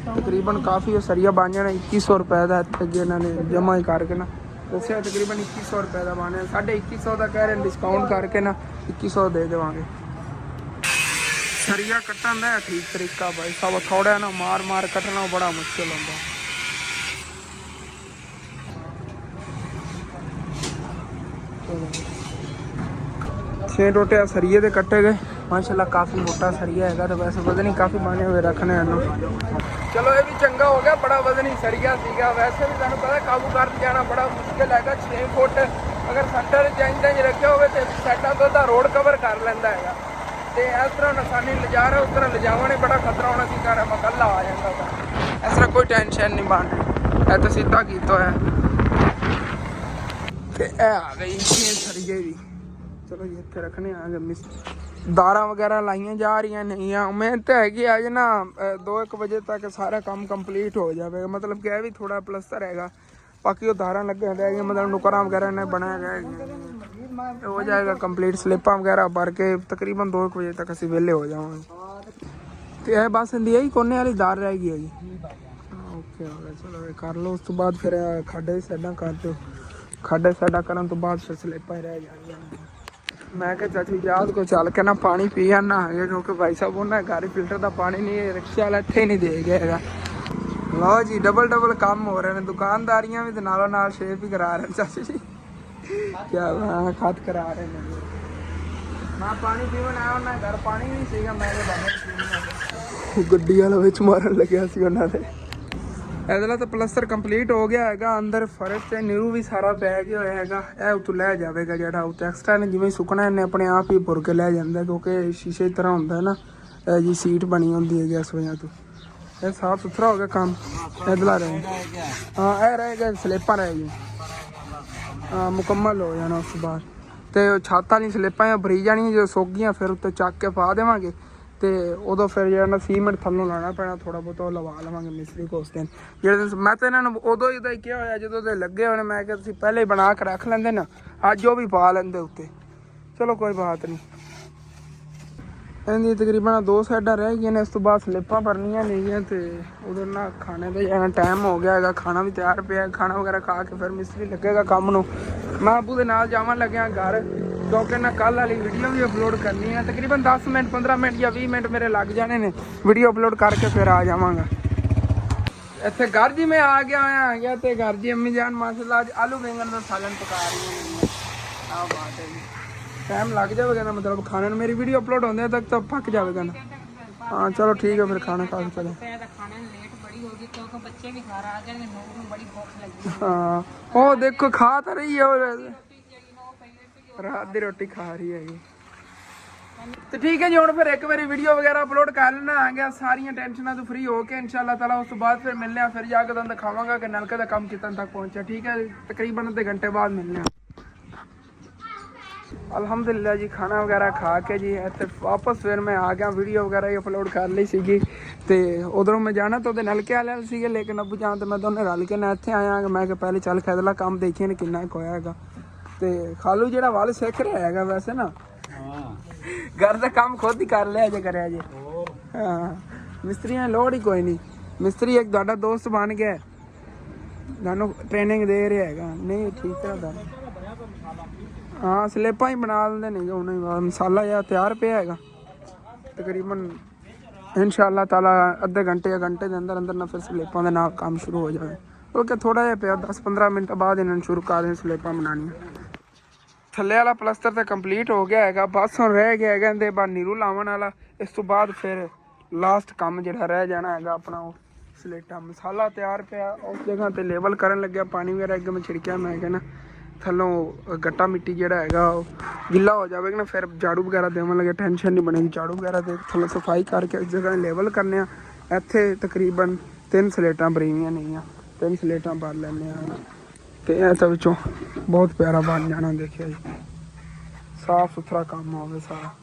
S1: ਤਕਰੀਬਨ ਕਾਫੀ ਸਰੀਆ ਬਣ ਜਾਣਾ। 2100 ਰੁਪਏ ਦਾ ਇੱਥੇ ਅੱਗੇ ਇਹਨਾਂ ਨੇ ਜਮ੍ਹਾਂ ਹੀ ਕਰਕੇ ਨਾ ਦੱਸਿਆ, ਤਕਰੀਬਨ 2100 ਰੁਪਏ ਦਾ ਬਣਿਆ। 2150 ਦਾ ਕਹਿ ਰਹੇ ਡਿਸਕਾਊਂਟ ਕਰਕੇ ਨਾ 2100 ਦੇ ਦੇਵਾਂਗੇ। ਸਰੀਆ ਕੱਟਣ ਦਾ ਠੀਕ ਤਰੀਕਾ ਭਾਈ ਸਾਹਿਬ, ਥੋੜਾ ਨਾ ਮਾਰ ਕੱਟਣਾ ਬੜਾ ਮੁਸ਼ਕਿਲ ਹੁੰਦਾ। 6 ਟੋਟੇ ਸਰੀਏ ਦੇ ਕੱਟੇ ਗਏ ਮਾਸ਼ਾਅੱਲਾ, ਕਾਫੀ ਮੋਟਾ ਸਰੀਆ ਹੈਗਾ। ਤੇ ਵੈਸੇ ਵਜ਼ਨ ਹੀ ਕਾਫੀ ਬਣੇ ਹੋਏ ਰੱਖਣੇ ਇਹਨੂੰ। ਚਲੋ ਇਹ ਵੀ ਚੰਗਾ ਹੋ ਗਿਆ, ਬੜਾ ਵਜ਼ਨੀ ਸਰੀਆ ਸੀਗਾ। ਵੈਸੇ ਵੀ ਤੁਹਾਨੂੰ ਪਤਾ ਕਾਬੂ ਕਰ ਜਾਣਾ ਬੜਾ ਮੁਸ਼ਕਿਲ ਹੈਗਾ। 6 ਫੁੱਟ ਅਗਰ ਸੈਂਟਰ ਚੇਂਜ ਰੱਖਿਆ ਹੋਵੇ ਤੇ ਸਾਈਡਾਂ ਤੋਂ ਤਾਂ ਰੋਡ ਕਵਰ ਕਰ ਲੈਂਦਾ ਹੈਗਾ। ਤੇ ਇਸ ਤਰ੍ਹਾਂ ਆਸਾਨੀ ਲਿਜਾ ਰਿਹਾ, ਉਸ ਤਰ੍ਹਾਂ ਲਿਜਾਵਣੇ ਬੜਾ ਖਤਰਾ ਹੋਣਾ ਸੀ। ਘਰ ਮੈਂ ਕੱਲਾ ਆ ਜਾਂਦਾ ਤਾਂ ਇਸ ਤਰ੍ਹਾਂ ਕੋਈ ਟੈਨਸ਼ਨ ਨਹੀਂ ਬਣ ਰਹੀ। ਇਹ ਤਾਂ ਸਿੱਧਾ ਕੀਤਾ ਹੋਇਆ। ਤੇ ਇਹ ਆ ਗਈ ਇਹ ਸਰੀਏ ਦੀ। ਚਲੋ ਜੀ ਇੱਥੇ ਰੱਖਣੇ ਆ ਦਾਰਾਂ ਵਗੈਰਾ ਲਾਈਆਂ ਜਾ ਰਹੀਆਂ ਨਹੀਂ ਆ। ਉਮੀਦ ਤਾਂ ਹੈਗੀ ਅੱਜ ਨਾ 2-1 ਵਜੇ ਤੱਕ ਸਾਰਾ ਕੰਮ ਕੰਪਲੀਟ ਹੋ ਜਾਵੇਗਾ। ਮਤਲਬ ਕਿ ਇਹ ਵੀ ਥੋੜਾ ਪਲਸਤਰ ਹੈਗਾ, ਬਾਕੀ ਉਹ ਦਾਰਾਂ ਲੱਗੀਆਂ ਰਹਿ ਗਈਆਂ, ਮਤਲਬ ਨੁਕਰਾਂ ਵਗੈਰਾ ਨੇ ਬਣਾਇਆ ਗਿਆ ਹੋ ਜਾਏਗਾ ਕੰਪਲੀਟ। ਸਲਿੱਪਾਂ ਵਗੈਰਾ ਭਰ ਕੇ ਤਕਰੀਬਨ 2-1 ਵਜੇ ਤੱਕ ਅਸੀਂ ਵਿਹਲੇ ਹੋ ਜਾਵਾਂਗੇ। ਤੇ ਇਹ ਬਸ ਇੰਦੀ ਇਹੀ ਕੋਨੇ ਵਾਲੀ ਦਾਰ ਰਹਿ ਗਈ ਹੈਗੀ। ਓਕੇ ਹੋ ਗਿਆ, ਚਲੋ ਇਹ ਕਰ ਲਓ। ਉਸ ਤੋਂ ਬਾਅਦ ਫਿਰ ਖਾਡੇ ਸਾਈਡਾਂ ਕਰ ਦਿਓ। ਖਾਡੇ ਸਾਈਡਾਂ ਕਰਨ ਤੋਂ ਬਾਅਦ ਫਿਰ ਸਲਿੱਪਾਂ ਹੀ ਰਹਿ ਜਾਣਗੀਆਂ। ਮੈਂ ਕਿਹਾ ਚਾਚੀ ਯਾਦ ਕੋ ਚੱਲ ਕੇ ਨਾ ਪਾਣੀ ਪੀ ਆਣਾ ਹੈਗਾ, ਕਿਉਂਕਿ ਭਾਈ ਸਾਹਿਬ ਉਹਨਾਂ ਘਰ ਫਿਲਟਰ ਦਾ ਪਾਣੀ ਨਹੀਂ, ਰਿਕਸ਼ੇ ਵਾਲਾ ਇੱਥੇ ਨਹੀਂ ਦੇ ਗਿਆ ਹੈਗਾ। ਲਓ ਜੀ ਡਬਲ ਕੰਮ ਹੋ ਰਹੇ ਨੇ, ਦੁਕਾਨਦਾਰੀਆਂ ਵੀ ਤੇ ਨਾਲੋਂ ਨਾਲ ਸ਼ੇਪ ਵੀ ਕਰਾ ਰਹੇ ਨੇ ਚਾਚੀ ਜੀ। ਕਿਆ ਖਤ ਕਰਾ ਰਹੇ ਨੇ। ਮੈਂ ਪਾਣੀ ਪੀਣ ਆਇਆ ਉਹਨਾਂ ਘਰ ਪਾਣੀ ਨਹੀਂ ਸੀਗਾ, ਮੈਂ ਗੱਡੀ ਵਾਲਾ ਵਿੱਚ ਮਾਰਨ ਲੱਗਿਆ ਸੀ ਉਹਨਾਂ ਦੇ। ਇਹਦੇ ਨਾਲ ਤਾਂ ਪਲਸਤਰ ਕੰਪਲੀਟ ਹੋ ਗਿਆ ਹੈਗਾ। ਅੰਦਰ ਫਰਸ਼ ਤੇ ਨਿਰੂ ਵੀ ਸਾਰਾ ਪੈ ਗਿਆ ਹੋਇਆ ਹੈਗਾ। ਇਹ ਉੱਤੋਂ ਲੈ ਜਾਵੇਗਾ ਜਿਹੜਾ ਉੱਤੇ ਐਕਸਟਰਾ ਨੇ, ਜਿਵੇਂ ਸੁੱਕਣਾ ਇਹਨੇ ਆਪਣੇ ਆਪ ਹੀ ਭੁਰ ਕੇ ਲੈ ਜਾਂਦਾ, ਕਿਉਂਕਿ ਸ਼ੀਸ਼ੇ ਦੀ ਤਰ੍ਹਾਂ ਹੁੰਦਾ ਨਾ। ਇਹ ਜੀ ਸੀਟ ਬਣੀ ਹੁੰਦੀ ਹੈਗੀ ਇਸ ਵਜ੍ਹਾ ਤੋਂ। ਇਹ ਸਾਫ ਸੁਥਰਾ ਹੋ ਗਿਆ ਕੰਮ। ਇਹਦਲਾ ਰਹੇ ਹਾਂ, ਇਹ ਰਹੇਗਾ ਸਲਿੱਪਾਂ ਰਹਿ ਗਈਆਂ। ਹਾਂ ਮੁਕੰਮਲ ਹੋ ਜਾਣਾ। ਉਸ ਤੋਂ ਬਾਅਦ ਤੇ ਛੱਤ ਵਾਲੀ ਸਲਿੱਪਾਂ ਭਰੀ ਜਾਣੀਆਂ, ਜਦੋਂ ਸੁੱਕ ਗਈਆਂ ਫਿਰ ਉੱਤੇ ਚੱਕ ਕੇ ਪਾ ਦੇਵਾਂਗੇ। ਤੇ ਉਦੋਂ ਫਿਰ ਜਿਹੜਾ ਨਾ ਸੀਮੈਂਟ ਥੱਲੋਂ ਲਾਉਣਾ ਪੈਣਾ, ਥੋੜਾ ਬਹੁਤ ਉਹ ਲਵਾ ਲਵਾਂਗੇ ਮਿਸਤਰੀ ਕੋ ਉਸ ਦਿਨ। ਜਿਹੜੇ ਦਿਨ ਮੈਂ ਤਾਂ ਇਹਨਾਂ ਨੂੰ ਉਦੋਂ ਹੀ ਤਾਂ ਕਿਹਾ ਹੋਇਆ ਜਦੋਂ ਦੇ ਲੱਗੇ ਹੋਏ ਨੇ, ਮੈਂ ਕਿਹਾ ਤੁਸੀਂ ਪਹਿਲੇ ਹੀ ਬਣਾ ਕੇ ਰੱਖ ਲੈਂਦੇ ਨਾ, ਅੱਜ ਉਹ ਵੀ ਪਾ ਲੈਂਦੇ ਉੱਤੇ। ਚਲੋ ਕੋਈ ਬਾਤ ਨਹੀਂ। ਇਹਦੀ ਤਕਰੀਬਨ 2 ਸਾਈਡਾਂ ਰਹਿ ਗਈਆਂ ਨੇ। ਇਸ ਤੋਂ ਬਾਅਦ ਸਲਿੱਪਾਂ ਭਰਨੀਆਂ ਨੇਗੀਆਂ ਤੇ ਉਧਰ ਨਾ ਖਾਣੇ ਦਾ ਜਾਣਾ ਟਾਈਮ ਹੋ ਗਿਆ ਹੈਗਾ। ਖਾਣਾ ਵੀ ਤਿਆਰ ਪਿਆ, ਖਾਣਾ ਵਗੈਰਾ ਖਾ ਕੇ ਫਿਰ ਮਿਸਤਰੀ ਲੱਗੇਗਾ ਕੰਮ ਨੂੰ। ਮੈਂ ਅੱਬੂ ਦੇ ਨਾਲ ਜਾਵਾਂ ਲੱਗਿਆ ਘਰ, ਕਿਉਂਕਿ ਨਾ ਕੱਲ੍ਹ ਵਾਲੀ ਵੀਡੀਓ ਵੀ ਅਪਲੋਡ ਕਰਨੀ ਹੈ। ਤਕਰੀਬਨ 10 ਮਿੰਟ 15 ਮਿੰਟ ਜਾਂ 20 ਮਿੰਟ ਮੇਰੇ ਲੱਗ ਜਾਣੇ ਨੇ ਵੀਡੀਓ ਅਪਲੋਡ ਕਰਕੇ, ਫਿਰ ਆ ਜਾਵਾਂਗਾ। ਇੱਥੇ ਘਰ ਜੀ ਮੈਂ ਆ ਗਿਆ ਹੋਇਆ ਹੈਗਾ ਤੇ ਘਰ ਜੀ ਅੰਮੀ ਜਾਨ ਮਾਸ਼ਾਅੱਲਾ ਅੱਜ ਆਲੂ ਬੈਂਗਣ ਦਾ ਸਾਲਨ ਪਕਾ ਰਹੀ ਹੈ। ਆਹ ਬਾਤ ਹੈ ਜੀ। ਟਾਈਮ ਲੱਗ ਜਾਵੇਗਾ ਨਾ, ਮਤਲਬ ਖਾਣੇ ਨੂੰ। ਮੇਰੀ ਵੀਡੀਓ ਅਪਲੋਡ ਹੁੰਦੇ ਤੱਕ ਤਾਂ ਪੱਕ ਜਾਵੇਗਾ ਨਾ। ਹਾਂ ਚਲੋ ਠੀਕ ਹੈ, ਫਿਰ ਖਾਣਾ ਖਾ ਕੇ ਚਲੇ। ਹਾਂ ਉਹ ਦੇਖੋ ਖਾ ਤਾਂ ਰਹੀ ਹੈ, ਉਹ ਰਾਤ ਦੀ ਰੋਟੀ ਖਾ ਰਹੀ ਹੈਗੀ। ਤੇ ਠੀਕ ਹੈ ਜੀ, ਹੁਣ ਫਿਰ ਇੱਕ ਵਾਰੀ ਵੀਡੀਓ ਵਗੈਰਾ ਅਪਲੋਡ ਕਰ ਲੈਣਾ ਆ ਗਿਆ ਸਾਰੀਆਂ ਟੈਨਸ਼ਨਾਂ ਤੋਂ ਫ੍ਰੀ ਹੋ ਕੇ ਇਨਸ਼ਾਅੱਲਾ ਤਾਲਾ। ਉਸ ਤੋਂ ਬਾਅਦ ਫਿਰ ਮਿਲਨੇ ਆ, ਫਿਰ ਜਾ ਕੇ ਤੁਹਾਨੂੰ ਦਿਖਾਵਾਂਗਾ ਕਿ ਨਲਕੇ ਦਾ ਕੰਮ ਕਿਤਨ ਤੱਕ ਪਹੁੰਚਿਆ। ਠੀਕ ਹੈ, ਤਕਰੀਬਨ ਅੱਧੇ ਘੰਟੇ ਬਾਅਦ ਮਿਲਨੇ ਆ। ਅਲਹਮਦੁਲਿਲਾ ਜੀ ਖਾਣਾ ਵਗੈਰਾ ਖਾ ਕੇ ਜੀ ਇੱਥੇ ਵਾਪਸ ਫਿਰ ਮੈਂ ਆ ਗਿਆ। ਵੀਡੀਓ ਵਗੈਰਾ ਹੀ ਅਪਲੋਡ ਕਰ ਲਈ ਸੀਗੀ ਤੇ ਉਧਰੋਂ ਮੈਂ ਜਾਣਾ ਤਾਂ ਉਹਦੇ ਨਲਕੇ ਵਾਲੇ ਸੀਗੇ, ਲੇਕਿਨ ਅੱਬੂ ਜਾਨ ਤੇ ਮੈਂ ਦੋਨੇ ਰਲ ਕੇ ਨਾ ਇੱਥੇ ਆਇਆ। ਮੈਂ ਕਿਹਾ ਪਹਿਲੇ ਚੱਲ ਖੈਦਲਾ ਕੰਮ ਦੇਖੀਏ ਨੇ ਕਿੰਨਾ ਕੁ ਹੋਇਆ ਹੈਗਾ। ਤੇ ਖਾਲੂ ਜਿਹੜਾ ਵੱਲ ਸਿੱਖ ਰਿਹਾ ਹੈਗਾ ਵੈਸੇ ਨਾ, ਘਰ ਦਾ ਕੰਮ ਖੁਦ ਹੀ ਕਰ ਲਿਆ ਜੇ ਕਰਿਆ ਜੇ। ਹਾਂ ਮਿਸਤਰੀਆਂ ਲੋੜ ਹੀ ਕੋਈ ਨਹੀਂ। ਮਿਸਤਰੀ ਇੱਕ ਤੁਹਾਡਾ ਦੋਸਤ ਬਣ ਗਿਆ, ਤੁਹਾਨੂੰ ਟ੍ਰੇਨਿੰਗ ਦੇ ਰਿਹਾ ਹੈਗਾ। ਨਹੀਂ ਠੀਕ ਤਰ੍ਹਾਂ ਦਾ ਹਾਂ ਸਲਿੱਪਾਂ ਹੀ ਬਣਾ ਦਿੰਦੇ ਨੇ ਹੁਣ। ਮਸਾਲਾ ਜਿਹਾ ਤਿਆਰ ਪਿਆ ਹੈਗਾ ਤਕਰੀਬਨ। ਇਨਸ਼ਾਅੱਲਾ ਤਾਲਾ ਅੱਧੇ ਘੰਟੇ ਜਾਂ ਘੰਟੇ ਦੇ ਅੰਦਰ ਅੰਦਰ ਨਾ ਫਿਰ ਸਲਿੱਪਾਂ ਦੇ ਨਾਲ ਕੰਮ ਸ਼ੁਰੂ ਹੋ ਜਾਵੇ। ਕਿਉਂਕਿ ਥੋੜਾ ਜਿਹਾ ਪਿਆ 10-15 ਮਿੰਟ ਬਾਅਦ ਇਹਨਾਂ ਨੂੰ ਸ਼ੁਰੂ ਕਰ ਦੇਣ ਸਲਿੱਪਾਂ ਬਣਾਉਣੀਆਂ। ਥੱਲੇ ਵਾਲਾ ਪਲਸਤਰ ਤਾਂ ਕੰਪਲੀਟ ਹੋ ਗਿਆ ਹੈਗਾ, ਬਸ ਹੁਣ ਰਹਿ ਗਿਆ ਹੈਗਾ ਇਹਦੇ ਬਾਅਦ ਨੀਰੂ ਲਾਉਣ ਵਾਲਾ। ਇਸ ਤੋਂ ਬਾਅਦ ਫਿਰ ਲਾਸਟ ਕੰਮ ਜਿਹੜਾ ਰਹਿ ਜਾਣਾ ਹੈਗਾ ਆਪਣਾ ਉਹ ਸਲੇਟਾਂ। ਮਸਾਲਾ ਤਿਆਰ ਪਿਆ, ਉਸ ਜਗ੍ਹਾ ਤੇ ਲੇਬਲ ਕਰਨ ਲੱਗਿਆ। ਪਾਣੀ ਵਗੈਰਾ ਅੱਗੇ ਮੈਂ ਛਿੜਕਿਆ। ਮੈਂ ਕਹਿੰਦਾ ਥੱਲੋਂ ਗੱਟਾ ਮਿੱਟੀ ਜਿਹੜਾ ਹੈਗਾ ਉਹ ਗਿੱਲਾ ਹੋ ਜਾਵੇਗਾ ਨਾ, ਫਿਰ ਝਾੜੂ ਵਗੈਰਾ ਦੇਵਣ ਲੱਗੇ ਟੈਨਸ਼ਨ ਨਹੀਂ ਬਣੇਗੀ। ਝਾੜੂ ਵਗੈਰਾ ਦੇ ਥੱਲੋਂ ਸਫਾਈ ਕਰਕੇ ਇਸ ਜਗ੍ਹਾ ਲੇਬਲ ਕਰਨੇ ਆ। ਇੱਥੇ ਤਕਰੀਬਨ 3 ਸਲੇਟਾਂ ਭਰੀਆਂ ਨੇਗੀਆਂ, 3 ਸਲੇਟਾਂ ਭਰ ਲੈਂਦੇ ਹਾਂ ਤੇ ਇਹ ਤਾਂ ਵਿੱਚੋਂ ਬਹੁਤ ਪਿਆਰਾ ਬਣ ਜਾਣਾ। ਦੇਖਿਆ ਜੀ ਸਾਫ ਸੁਥਰਾ ਕੰਮ ਹੋਵੇ ਸਾਰਾ।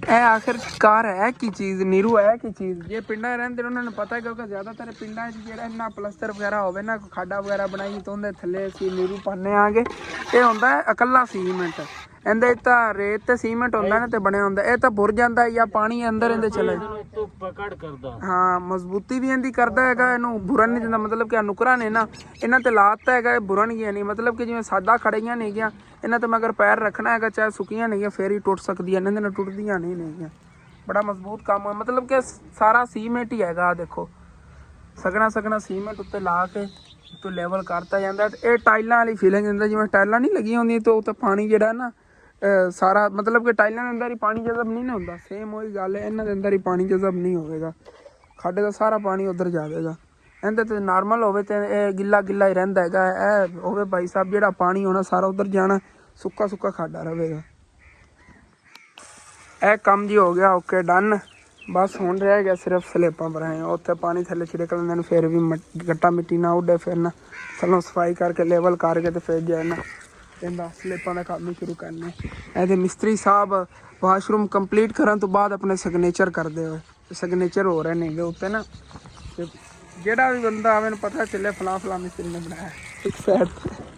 S1: ਇਹ ਆਖਿਰਕਾਰ ਹੈ ਕੀ ਚੀਜ਼ ਨੀਰੂ ਹੈ ਕੀ ਚੀਜ਼। ਜੇ ਪਿੰਡਾਂ ਰਹਿੰਦੇ ਉਹਨਾਂ ਨੂੰ ਪਤਾ, ਕਿਉਂਕਿ ਜ਼ਿਆਦਾਤਰ ਪਿੰਡਾਂ 'ਚ ਜਿਹੜਾ ਇੰਨਾ ਪਲਸਤਰ ਵਗੈਰਾ ਹੋਵੇ ਨਾ, ਖਾਡਾ ਵਗੈਰਾ ਬਣਾਈ ਤਾਂ ਉਹਦੇ ਥੱਲੇ ਅਸੀਂ ਨੀਰੂ ਪਾਉਂਦੇ ਆਗੇ। ਇਹ ਹੁੰਦਾ ਇਕੱਲਾ ਸੀਮੈਂਟ। ਇਹਦੇ ਤਾਂ ਰੇਤ ਤੇ ਸੀਮੈਂਟ ਹੁੰਦਾ ਨਾ ਤੇ ਬਣਿਆ ਹੁੰਦਾ। ਇਹ ਤਾਂ ਭੁਰ ਜਾਂਦਾ ਜਾਂ ਪਾਣੀ ਅੰਦਰ ਇਹਦੇ ਚਲੇ
S3: ਪਕੜ ਕਰਦਾ।
S1: ਹਾਂ ਮਜ਼ਬੂਤੀ ਵੀ ਇਹਦੀ ਕਰਦਾ ਹੈਗਾ, ਇਹਨੂੰ ਬੁਰਨ ਨਹੀਂ ਦਿੰਦਾ। ਮਤਲਬ ਕਿ ਨੁਕਰਾਂ ਨੇ ਨਾ ਇਹਨਾਂ ਤੇ ਲਾਤਾ ਹੈਗਾ, ਇਹ ਬੁਰਨਗੀਆਂ ਨਹੀਂ। ਮਤਲਬ ਕਿ ਜਿਵੇਂ ਸਾਦਾ ਖੜੀਆਂ ਨੇਗੀਆਂ ਇਹਨਾਂ ਤੇ ਮਗਰ ਪੈਰ ਰੱਖਣਾ ਹੈਗਾ, ਚਾਹੇ ਸੁੱਕੀਆਂ ਨੇਗੀਆਂ ਫੇਰ ਹੀ ਟੁੱਟ ਸਕਦੀਆਂ। ਇਹਨਾਂ ਦੇ ਨਾਲ ਟੁੱਟਦੀਆਂ ਨਹੀਂ ਨੇਗੀਆਂ। ਬੜਾ ਮਜ਼ਬੂਤ ਕੰਮ ਹੈ। ਮਤਲਬ ਕਿ ਸਾਰਾ ਸੀਮੈਂਟ ਹੀ ਹੈਗਾ। ਦੇਖੋ ਸਗਣਾ ਸੀਮੈਂਟ ਉੱਤੇ ਲਾ ਕੇ ਉੱਤੇ ਲੈਵਲ ਕਰਤਾ ਜਾਂਦਾ। ਇਹ ਟਾਈਲਾਂ ਵਾਲੀ ਫੀਲਿੰਗ ਦਿੰਦਾ, ਜਿਵੇਂ ਟਾਈਲਾਂ ਨਹੀਂ ਲੱਗੀਆਂ ਹੁੰਦੀਆਂ ਤਾਂ ਉੱਤੇ ਪਾਣੀ ਜਿਹੜਾ ਨਾ ਸਾਰਾ, ਮਤਲਬ ਕਿ ਟਾਈਲਾਂ ਦੇ ਅੰਦਰ ਹੀ ਪਾਣੀ ਜਜ਼ਬ ਨਹੀਂ ਨਾ ਹੁੰਦਾ। ਸੇਮ ਉਹੀ ਗੱਲ ਹੈ, ਇਹਨਾਂ ਦੇ ਅੰਦਰ ਹੀ ਪਾਣੀ ਜਜ਼ਬ ਨਹੀਂ ਹੋਵੇਗਾ। ਖਾਡੇ ਦਾ ਸਾਰਾ ਪਾਣੀ ਉੱਧਰ ਜਾਵੇਗਾ। ਇਹਦੇ ਤੇ ਨਾਰਮਲ ਹੋਵੇ ਤੇ ਇਹ ਗਿੱਲਾ ਗਿੱਲਾ ਹੀ ਰਹਿੰਦਾ ਹੈਗਾ। ਇਹ ਹੋਵੇ ਭਾਈ ਸਾਹਿਬ ਜਿਹੜਾ ਪਾਣੀ ਹੋਣਾ ਸਾਰਾ ਉੱਧਰ ਜਾਣਾ, ਸੁੱਕਾ ਸੁੱਕਾ ਖਾਡਾ ਰਹੇਗਾ। ਇਹ ਕੰਮ ਜੀ ਹੋ ਗਿਆ ਓਕੇ ਡਨ। ਬਸ ਹੁਣ ਰਹਿ ਗਿਆ ਸਿਰਫ ਸਲੇਪਾਂ ਭਰਾਏ। ਉੱਥੇ ਪਾਣੀ ਥੱਲੇ ਛਿੜਕ ਲੈਂਦੇ ਨੇ, ਫਿਰ ਵੀ ਗੱਟਾ ਮਿੱਟੀ ਨਾ ਉੱਡੇ, ਫਿਰ ਨਾ ਥੱਲੋਂ ਸਫਾਈ ਕਰਕੇ ਲੈਵਲ ਕਰਕੇ ਤੇ ਫਿਰ ਜਾਣਾ ਇਹਦਾ ਸਲੇਪਾਂ ਦਾ ਕੰਮ ਹੀ ਸ਼ੁਰੂ ਕਰਨਾ। ਇਹਦੇ ਮਿਸਤਰੀ ਸਾਹਿਬ ਵਾਸ਼ਰੂਮ ਕੰਪਲੀਟ ਕਰਨ ਤੋਂ ਬਾਅਦ ਆਪਣੇ ਸਿਗਨੇਚਰ ਕਰਦੇ ਹੋਏ, ਸਿਗਨੇਚਰ ਹੋ ਰਹੇ ਨੇਗੇ ਉੱਤੇ ਨਾ। ਤੇ ਜਿਹੜਾ ਵੀ ਬੰਦਾ ਆਵੇ ਨੂੰ ਪਤਾ ਚੱਲੇ ਫਲਾਂ ਮਿਸਤਰੀ ਨੇ ਬਣਾਇਆ। ਇੱਕ ਸਾਈਡ ਤੇ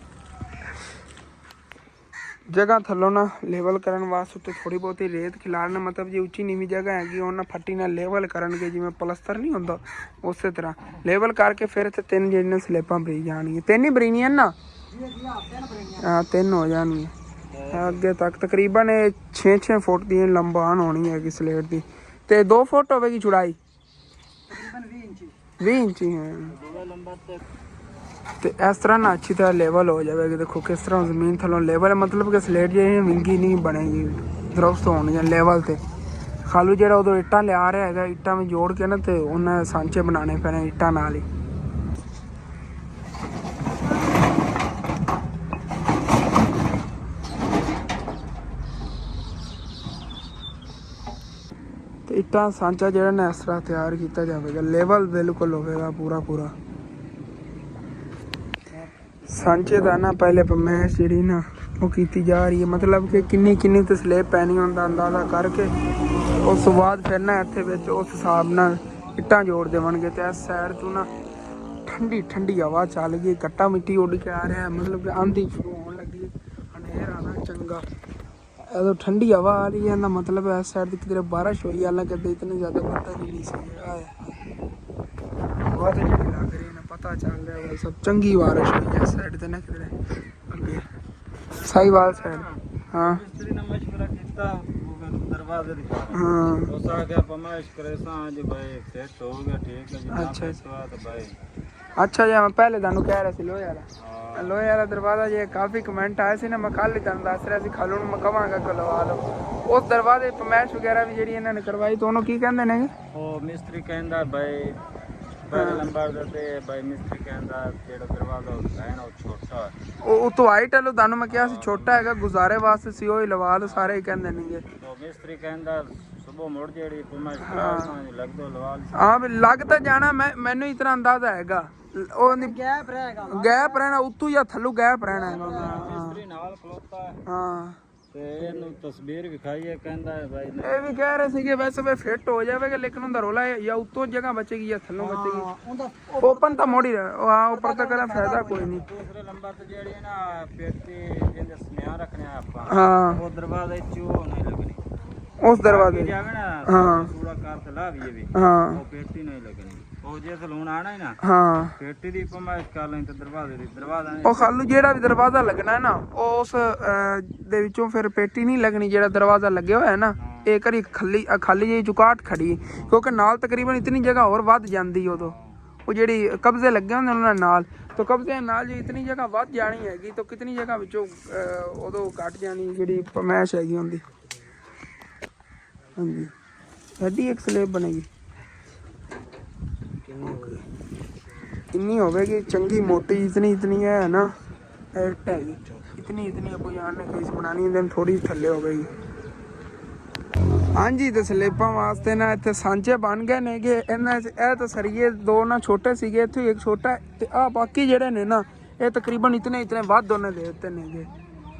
S1: ਜਗ੍ਹਾ ਥੱਲੋਂ ਨਾ ਲੈਵਲ ਕਰਨ ਵਾਸਤੇ ਉੱਤੇ ਥੋੜੀ ਬਹੁਤੀ ਰੇਤ ਖਿਲਾਰਨ, ਮਤਲਬ ਜੇ ਉੱਚੀ ਨੀਵੀਂ ਜਗ੍ਹਾ ਹੈਗੀ ਉਹਨਾਂ ਫੱਟੀ ਨਾਲ ਲੈਵਲ ਕਰਨਗੇ, ਜਿਵੇਂ ਪਲਸਤਰ ਨਹੀਂ ਹੁੰਦਾ ਉਸੇ ਤਰ੍ਹਾਂ ਲੈਵਲ ਕਰਕੇ ਫਿਰ ਇੱਥੇ 3 ਜਿਹੜੀਆਂ ਸਲੇਪਾਂ ਬਰੀ ਜਾਣਗੀਆਂ। 3 ਹੀ ਬਰੀਆਂ ਨਾ, ਹਾਂ 3 ਹੋ ਜਾਣਗੀਆਂ। ਅੱਗੇ ਤੱਕ ਤਕਰੀਬਨ ਇਹ 6 ਫੁੱਟ ਦੀ ਲੰਬਾਨ ਹੋਣੀ ਹੈਗੀ ਸਲੇਟ ਦੀ, ਤੇ 2 ਫੁੱਟ ਹੋਵੇਗੀ ਚੌੜਾਈ, ਤਕਰੀਬਨ 20 ਇੰਚੀ ਹੈ। ਤੇ ਇਸ ਤਰ੍ਹਾਂ ਨਾ ਅੱਛੀ ਤਰ੍ਹਾਂ ਲੈਵਲ ਹੋ ਜਾਵੇਗੀ। ਦੇਖੋ ਕਿਸ ਤਰ੍ਹਾਂ ਜ਼ਮੀਨ ਥੱਲੋਂ ਲੈਵਲ, ਮਤਲਬ ਕਿ ਸਲੇਟ ਜਿਹੜੀ ਵਿੰਗੀ ਨਹੀਂ ਬਣੇਗੀ, ਦਰਖਤ ਹੋਣਗੇ ਲੈਵਲ ਤੇ। ਖਾਲੂ ਜਿਹੜਾ ਉਦੋਂ ਇੱਟਾਂ ਲਿਆ ਰਿਹਾ ਹੈਗਾ, ਇੱਟਾਂ ਵਿੱਚ ਜੋੜ ਕੇ ਨਾ ਤੇ ਉਹਨਾਂ ਸਾਂਚੇ ਬਣਾਉਣੇ ਪੈਣੇ ਇੱਟਾਂ ਨਾਲ ਹੀ। ਤੇ ਇੱਟਾਂ ਸਾਂਚਾ ਜਿਹੜਾ ਨਾ ਇਸ ਤਰ੍ਹਾਂ ਤਿਆਰ ਕੀਤਾ ਜਾਵੇਗਾ, ਲੈਵਲ ਬਿਲਕੁਲ ਹੋਵੇਗਾ ਪੂਰਾ। ਸਾਂਚੇ ਦਾ ਨਾ ਪਹਿਲੇ ਪਮੈਸ਼ ਜਿਹੜੀ ਨਾ ਉਹ ਕੀਤੀ ਜਾ ਰਹੀ ਹੈ, ਮਤਲਬ ਕਿ ਕਿੰਨੀ ਤੇ ਸਲੇਬ ਪੈਣੀ ਹੁੰਦਾ ਅੰਦਾਜ਼ਾ ਕਰਕੇ, ਉਸ ਤੋਂ ਬਾਅਦ ਫਿਰ ਨਾ ਇੱਥੇ ਵਿੱਚ ਉਸ ਹਿਸਾਬ ਨਾਲ ਇੱਟਾਂ ਜੋੜ ਦੇਵਣਗੇ। ਤੇ ਇਸ ਸਾਈਡ ਤੋਂ ਨਾ ਠੰਡੀ ਹਵਾ ਚੱਲ ਗਈ, ਕੱਟਾ ਮਿੱਟੀ ਉੱਡ ਕੇ ਆ ਰਿਹਾ, ਮਤਲਬ ਕਿ ਆਂधी ਸ਼ੁਰੂ ਹੋਣ ਲੱਗੀ, ਹਨੇਰ ਆਣਾ ਚੰਗਾ। ਉਦੋਂ ਠੰਡੀ ਹਵਾ ਆ ਰਹੀ ਹੈ ਨਾ, ਮਤਲਬ ਇਸ ਸਾਈਡ ਦੀ ਕਿਤੇ ਬਾਰਿਸ਼ ਹੋਈ, ਹਾਲਾਂਕਿ ਇਤਨੀ ਜ਼ਿਆਦਾ ਪਤਾ ਨਹੀਂ ਸੀ ਬਹੁਤ ਜਿਹੜੀ ਲੱਗ ਰਹੀ ਨਾ, ਪਤਾ ਚੱਲ ਰਿਹਾ ਵਾ ਸਭ ਚੰਗੀ ਬਾਰਿਸ਼ ਹੋਈ ਹੈ ਇਸ ਸਾਈਡ ਤੇ ਨਾ ਕਿਤੇ ਅੱਗੇ ਸਾਈਵਾਲ ਸਾਈਡ। ਹਾਂ
S3: ਮਿਸਤਰੀ ਨੇ ਮਸ਼ਵਰਾ ਕੀਤਾ ਉਹ ਦਰਵਾਜ਼ੇ ਦੀ
S1: ਹਾਂ
S3: ਉਸ ਆ ਗਿਆ ਪਮਾਇਸ਼ ਕਰੇ ਸਾਂ ਜੀ ਭਾਈ ਫਿੱਟ ਹੋ ਗਿਆ, ਠੀਕ ਹੈ ਜੀ।
S1: ਅੱਛਾ
S3: ਤਾਂ ਭਾਈ
S1: ਅੱਛਾ ਜੀ, ਮੈਂ ਪਹਿਲੇ ਤੁਹਾਨੂੰ ਕਹਿ ਰਿਹਾ ਸੀ ਲੋਹੇ ਵਾਲਾ ਦਰਵਾਜ਼ਾ ਜੇ ਕਾਫੀ ਕਮੈਂਟ ਆਏ ਸੀ ਨਾ, ਮੈਂ ਕੱਲ੍ਹ ਹੀ ਤੁਹਾਨੂੰ ਦੱਸ ਰਿਹਾ ਸੀ ਖਾਲੂ ਨੂੰ ਮੈਂ ਕਹਾਂਗਾ ਕਿ ਲਵਾ ਲਓ ਉਸ ਦਰਵਾਜ਼ੇ ਪਮੈਸ਼ ਵਗੈਰਾ ਵੀ ਜਿਹੜੀ ਇਹਨਾਂ ਨੇ ਕਰਵਾਈ। ਤਾਂ ਉਹਨੂੰ ਕੀ ਕਹਿੰਦੇ ਨੇ? ਉਹ
S3: ਮਿਸਤਰੀ ਕਹਿੰਦਾ ਭਾਈ ਪਹਿਲੇ ਨੰਬਰ ਤੇ ਭਾਈ ਮਿਸਤਰੀ ਕਹਿੰਦਾ ਜਿਹੜਾ ਦਰਵਾਜ਼ਾ ਹੈ ਨਾ ਉਹ ਛੋਟਾ, ਉਹ
S1: ਤੋਂ ਹਾਈਟ ਵਾਲੋ ਤੁਹਾਨੂੰ ਮੈਂ ਕਿਹਾ ਸੀ ਛੋਟਾ ਹੈਗਾ, ਗੁਜ਼ਾਰੇ ਵਾਸਤੇ ਸੀ ਉਹ ਹੀ ਲਵਾ ਲਓ, ਸਾਰੇ ਹੀ ਕਹਿੰਦੇ ਨੇਗੇ।
S3: ਮਿਸਤਰੀ ਕਹਿੰਦਾ ਸੁਬਹ ਮੁੜ ਜਿਹੜੀ ਪਮੈਸ਼ ਕਰਾ ਸਾਂ ਲੱਗ ਦੋ ਲਵਾ ਲਈ।
S1: ਹਾਂ ਵੀ ਲੱਗ ਤਾਂ ਜਾਣਾ, ਮੈਨੂੰ ਇਤਨਾ ਅੰਦਾਜ਼ਾ ਹੈਗਾ ਉਹ ਗੈਪ ਰਹਿਣਾ ਉੱਤੋਂ ਜਾਂ ਥੱਲੋਂ ਗੈਪ ਰਹਿਣਾ ਹੈਗਾ।
S3: ਮਿਸਤਰੀ ਨਾਲ ਖਲੋਤਾ ਹੈ
S1: ਹਾਂ
S3: ਤੇ ਇਹਨੂੰ ਤਸਵੀਰ ਵਿਖਾਈ ਹੈ, ਕਹਿੰਦਾ ਹੈ ਭਾਈ
S1: ਇਹ ਵੀ ਕਹਿ ਰਹੇ ਸੀਗੇ ਵੈਸੇ ਵੀ ਫਿੱਟ ਹੋ ਜਾਵੇਗਾ, ਲੇਕਿਨ ਉਹਦਾ ਰੋਲਾ ਹੈ ਜਾਂ ਉੱਤੋਂ ਜਗ੍ਹਾ ਬਚੇਗੀ ਜਾਂ ਥੱਲੋਂ ਬਚੇਗੀ, ਓਪਨ ਤਾਂ ਮੋੜ ਹੀ ਰਿਹਾ ਹਾਂ ਉੱਪਰ ਤਾਂ ਕਰਾ ਫਾਇਦਾ ਕੋਈ ਨਹੀਂ।
S3: ਦੂਸਰੇ ਨੰਬਰ ਤੇ ਜਿਹੜੀ ਨਾ ਪੇਟੀ ਜਿਹਦੇ ਸਮਿਆ ਰੱਖਣਾ ਆਪਾਂ,
S1: ਹਾਂ
S3: ਉਹ ਦਰਵਾਜ਼ੇ ਚੋਂ ਨਹੀਂ ਲੱਗਣੀ,
S1: ਉਸ ਦਰਵਾਜ਼ੇ
S3: ਜਾਵੇ ਨਾ
S1: ਹਾਂ
S3: ਥੋੜਾ ਕਰ ਤੇ ਲਾ ਵੀ
S1: ਹਾਂ
S3: ਉਹ ਪੇਟੀ ਨਹੀਂ ਲੱਗਣੀ, ਉਹ ਜੇ ਸਲੂਨ ਆਣਾ ਹੈ ਨਾ
S1: ਹਾਂ
S3: ਪੇਟੀ ਦੀ ਪਮਾਇਸ਼ ਕਰ ਲੈਂ ਤੇ ਦਰਵਾਜ਼ੇ ਦੀ ਦਰਵਾਜ਼ਾ
S1: ਉਹ ਖਾਲੂ ਜਿਹੜਾ ਵੀ ਦਰਵਾਜ਼ਾ ਲੱਗਣਾ ਹੈ ਨਾ ਉਸ ਦੇ ਵਿੱਚੋਂ ਫਿਰ ਪੇਟੀ ਨਹੀਂ ਲੱਗਣੀ, ਜਿਹੜਾ ਦਰਵਾਜ਼ਾ ਲੱਗਿਆ ਹੋਇਆ ਹੈ ਨਾ ਇਹ ਕਰੀ ਖਾਲੀ ਜਿਹੀ ਚੁਕਾਟ ਖੜੀ, ਕਿਉਂਕਿ ਨਾਲ ਤਕਰੀਬਨ ਇਤਨੀ ਜਗ੍ਹਾ ਹੋਰ ਵੱਧ ਜਾਂਦੀ ਉਦੋਂ, ਉਹ ਜਿਹੜੀ ਕਬਜ਼ੇ ਲੱਗੇ ਹੁੰਦੇ ਉਹਨਾਂ ਨਾਲ, ਤਾਂ ਕਬਜ਼ੇ ਨਾਲ ਜੇ ਇਤਨੀ ਜਗ੍ਹਾ ਵੱਧ ਜਾਣੀ ਹੈਗੀ ਤਾਂ ਕਿਤਨੀ ਜਗ੍ਹਾ ਵਿੱਚੋਂ ਉਦੋਂ ਕੱਟ ਜਾਣੀ ਜਿਹੜੀ ਪਮੈਸ਼ ਹੈਗੀ ਹੁੰਦੀ। ਹਾਂਜੀ ਸਾਡੀ ਇੱਕ ਸਲੇਬ ਬਣੇਗੀ, ਕਿੰਨੀ ਹੋਵੇਗੀ ਚੰਗੀ ਮੋਟੀ, ਇਤਨੀ ਹੈ ਨਾ ਇੱਟ ਹੈਗੀ, ਇਤਨੀ ਆਪਾਂ ਜਾਣ ਨੇ ਕੇਸ ਬਣਾਣੀ ਦਿਨ ਥੋੜੀ ਥੱਲੇ ਹੋਵੇਗੀ। ਹਾਂਜੀ ਤੇ ਸਲੇਬਾਂ ਵਾਸਤੇ ਨਾ ਇੱਥੇ ਸਾਂਚੇ ਬਣ ਗਏ ਨੇਗੇ ਇਹਨਾਂ 'ਚ। ਇਹ ਤਾਂ ਸਰੀਏ 2 ਨਾ ਛੋਟੇ ਸੀਗੇ, ਇੱਥੇ ਇੱਕ ਛੋਟਾ ਤੇ ਆਹ ਬਾਕੀ ਜਿਹੜੇ ਨੇ ਨਾ ਇਹ ਤਕਰੀਬਨ ਇਤਨੇ ਵੱਧ ਉਹਨੇ ਦੇ ਦਿੱਤੇ ਨੇਗੇ,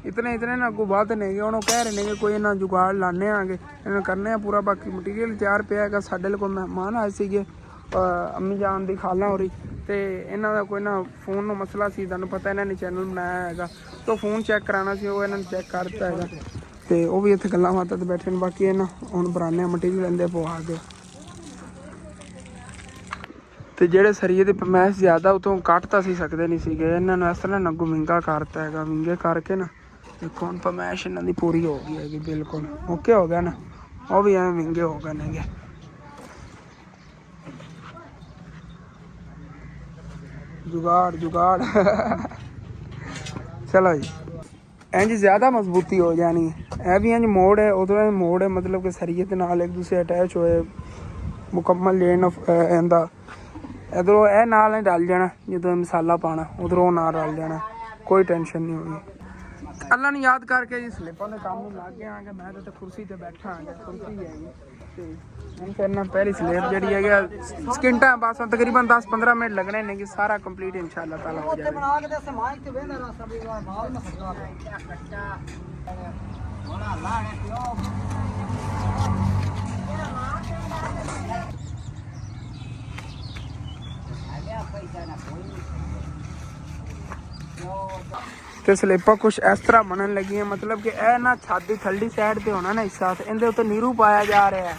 S1: ਇਤਨੇ ਨਾ ਅੱਗੋਂ ਵੱਧ ਨੇਗੇ। ਹੁਣ ਉਹ ਕਹਿ ਰਹੇ ਨੇਗੇ ਕੋਈ ਇਹਨਾਂ ਜੁਗਾੜ ਲਾਣੇ ਆਗੇ, ਇਹਨਾਂ ਕਰਨੇ ਆ ਪੂਰਾ, ਬਾਕੀ ਮਟੀਰੀਅਲ ਤਿਆਰ ਪਿਆ ਹੈਗਾ। ਸਾਡੇ ਲਈ ਕੋਈ ਮਹਿਮਾਨ ਆਏ ਸੀਗੇ ਅੰਮੀ ਜਾਨ ਦੀ ਖਾਲਾ ਹੋਰੀ, ਤੇ ਇਹਨਾਂ ਦਾ ਕੋਈ ਨਾ ਫੋਨ ਨੂੰ ਮਸਲਾ ਸੀ, ਤੁਹਾਨੂੰ ਪਤਾ ਇਹਨਾਂ ਨੇ ਚੈਨਲ ਬਣਾਇਆ ਹੈਗਾ, ਤਾਂ ਫੋਨ ਚੈੱਕ ਕਰਾਉਣਾ ਸੀ, ਉਹ ਇਹਨਾਂ ਨੇ ਚੈੱਕ ਕਰ ਦਿੱਤਾ ਹੈਗਾ, ਤੇ ਉਹ ਵੀ ਇੱਥੇ ਗੱਲਾਂ ਬਾਤਾਂ ਤੇ ਬੈਠੇ ਨੇ। ਬਾਕੀ ਇਹ ਨਾ ਹੁਣ ਬਰਾਨੇ ਮਟੀਰੀਅਲ ਲੈਂਦੇ ਪਵਾ ਕੇ, ਤੇ ਜਿਹੜੇ ਸਰੀਏ ਦੇ ਪਮੈਸ਼ ਜ਼ਿਆਦਾ ਉਤੋਂ ਕੱਟ ਤਾਂ ਸੀ ਸਕਦੇ ਨਹੀਂ ਸੀਗੇ, ਇਹਨਾਂ ਨੂੰ ਇਸ ਤਰ੍ਹਾਂ ਨੱਗੂ ਵਿੰਗਾ ਕਰਤਾ ਹੈਗਾ, ਵਿੰਗੇ ਕਰਕੇ ਨਾ ਦੇਖੋ ਹੁਣ ਪਮੈਸ਼ ਇਹਨਾਂ ਦੀ ਪੂਰੀ ਹੋ ਗਈ ਹੈਗੀ, ਬਿਲਕੁਲ ਓਕੇ ਹੋ ਗਿਆ ਨਾ, ਉਹ ਵੀ ਐਵੇਂ ਵਿੰਗੇ ਹੋ ਗਏ ਨੇਗੇ। जुगाड़ चलो जी इंज ज़्यादा मजबूती हो जानी है भी इंज मोड़ है उधर मोड़ है, मतलब कि सरिये के नाल एक दूसरे अटैच होए मुकम्मल लेन इंदा इधरों यह नाल रल जाना, जो मसाला पाना उधरों नाल रल जाना, कोई टेंशन नहीं होगी। ਅੱਲਾ ਨੂੰ ਯਾਦ ਕਰਕੇ ਜੀ ਸਲਿੱਪਾਂ ਦੇ ਕੰਮ ਨੂੰ ਲੱਗ ਗਿਆ ਆਂਗੇ। ਮੈਂ ਤਾਂ ਕੁਰਸੀ ਤੇ ਬੈਠਾ ਆਂਗਾ, ਕੁਰਸੀ ਹੈਗੀ ਤੇ ਹੁਣ ਕਰਨਾ ਪਹਿਲੀ ਸਲਿੱਪ ਜਿਹੜੀ ਹੈਗੀ ਸਕਿੰਟਾਂ ਬਸ ਤਕਰੀਬਨ 10-15 ਮਿੰਟ ਲੱਗਣੇ ਨੇ ਕਿ ਸਾਰਾ ਕੰਪਲੀਟ ਇਨਸ਼ਾਅੱਲਾ ਤਾਲਾ ਹੋ
S4: ਉੱਤੇ
S1: ਜਾਵੇ।
S4: ਬਣਾ ਕੇ ਤੇ ਸਮਾਜ ਤੇ ਵੇਂਦਾ ਰਸਤਾ ਵੀ ਬਾਹਰ ਨਾ ਫਸਦਾ ਹੋਣਾ ਲਾਣੇ ਪਿਓ
S1: ਤੇ ਸਲਿੱਪਾਂ ਕੁਛ ਇਸ ਤਰ੍ਹਾਂ ਬਣਨ ਲੱਗੀਆਂ, ਮਤਲਬ ਕਿ ਇਹ ਨਾ ਛੱਤ ਦੀ ਥੱਲੀ ਸਾਈਡ ਤੇ ਹੋਣਾ ਨਾ ਹਿੱਸਾ, ਤੇ ਇਹਦੇ ਉੱਤੇ ਨੀਰੂ ਪਾਇਆ ਜਾ ਰਿਹਾ ਹੈ।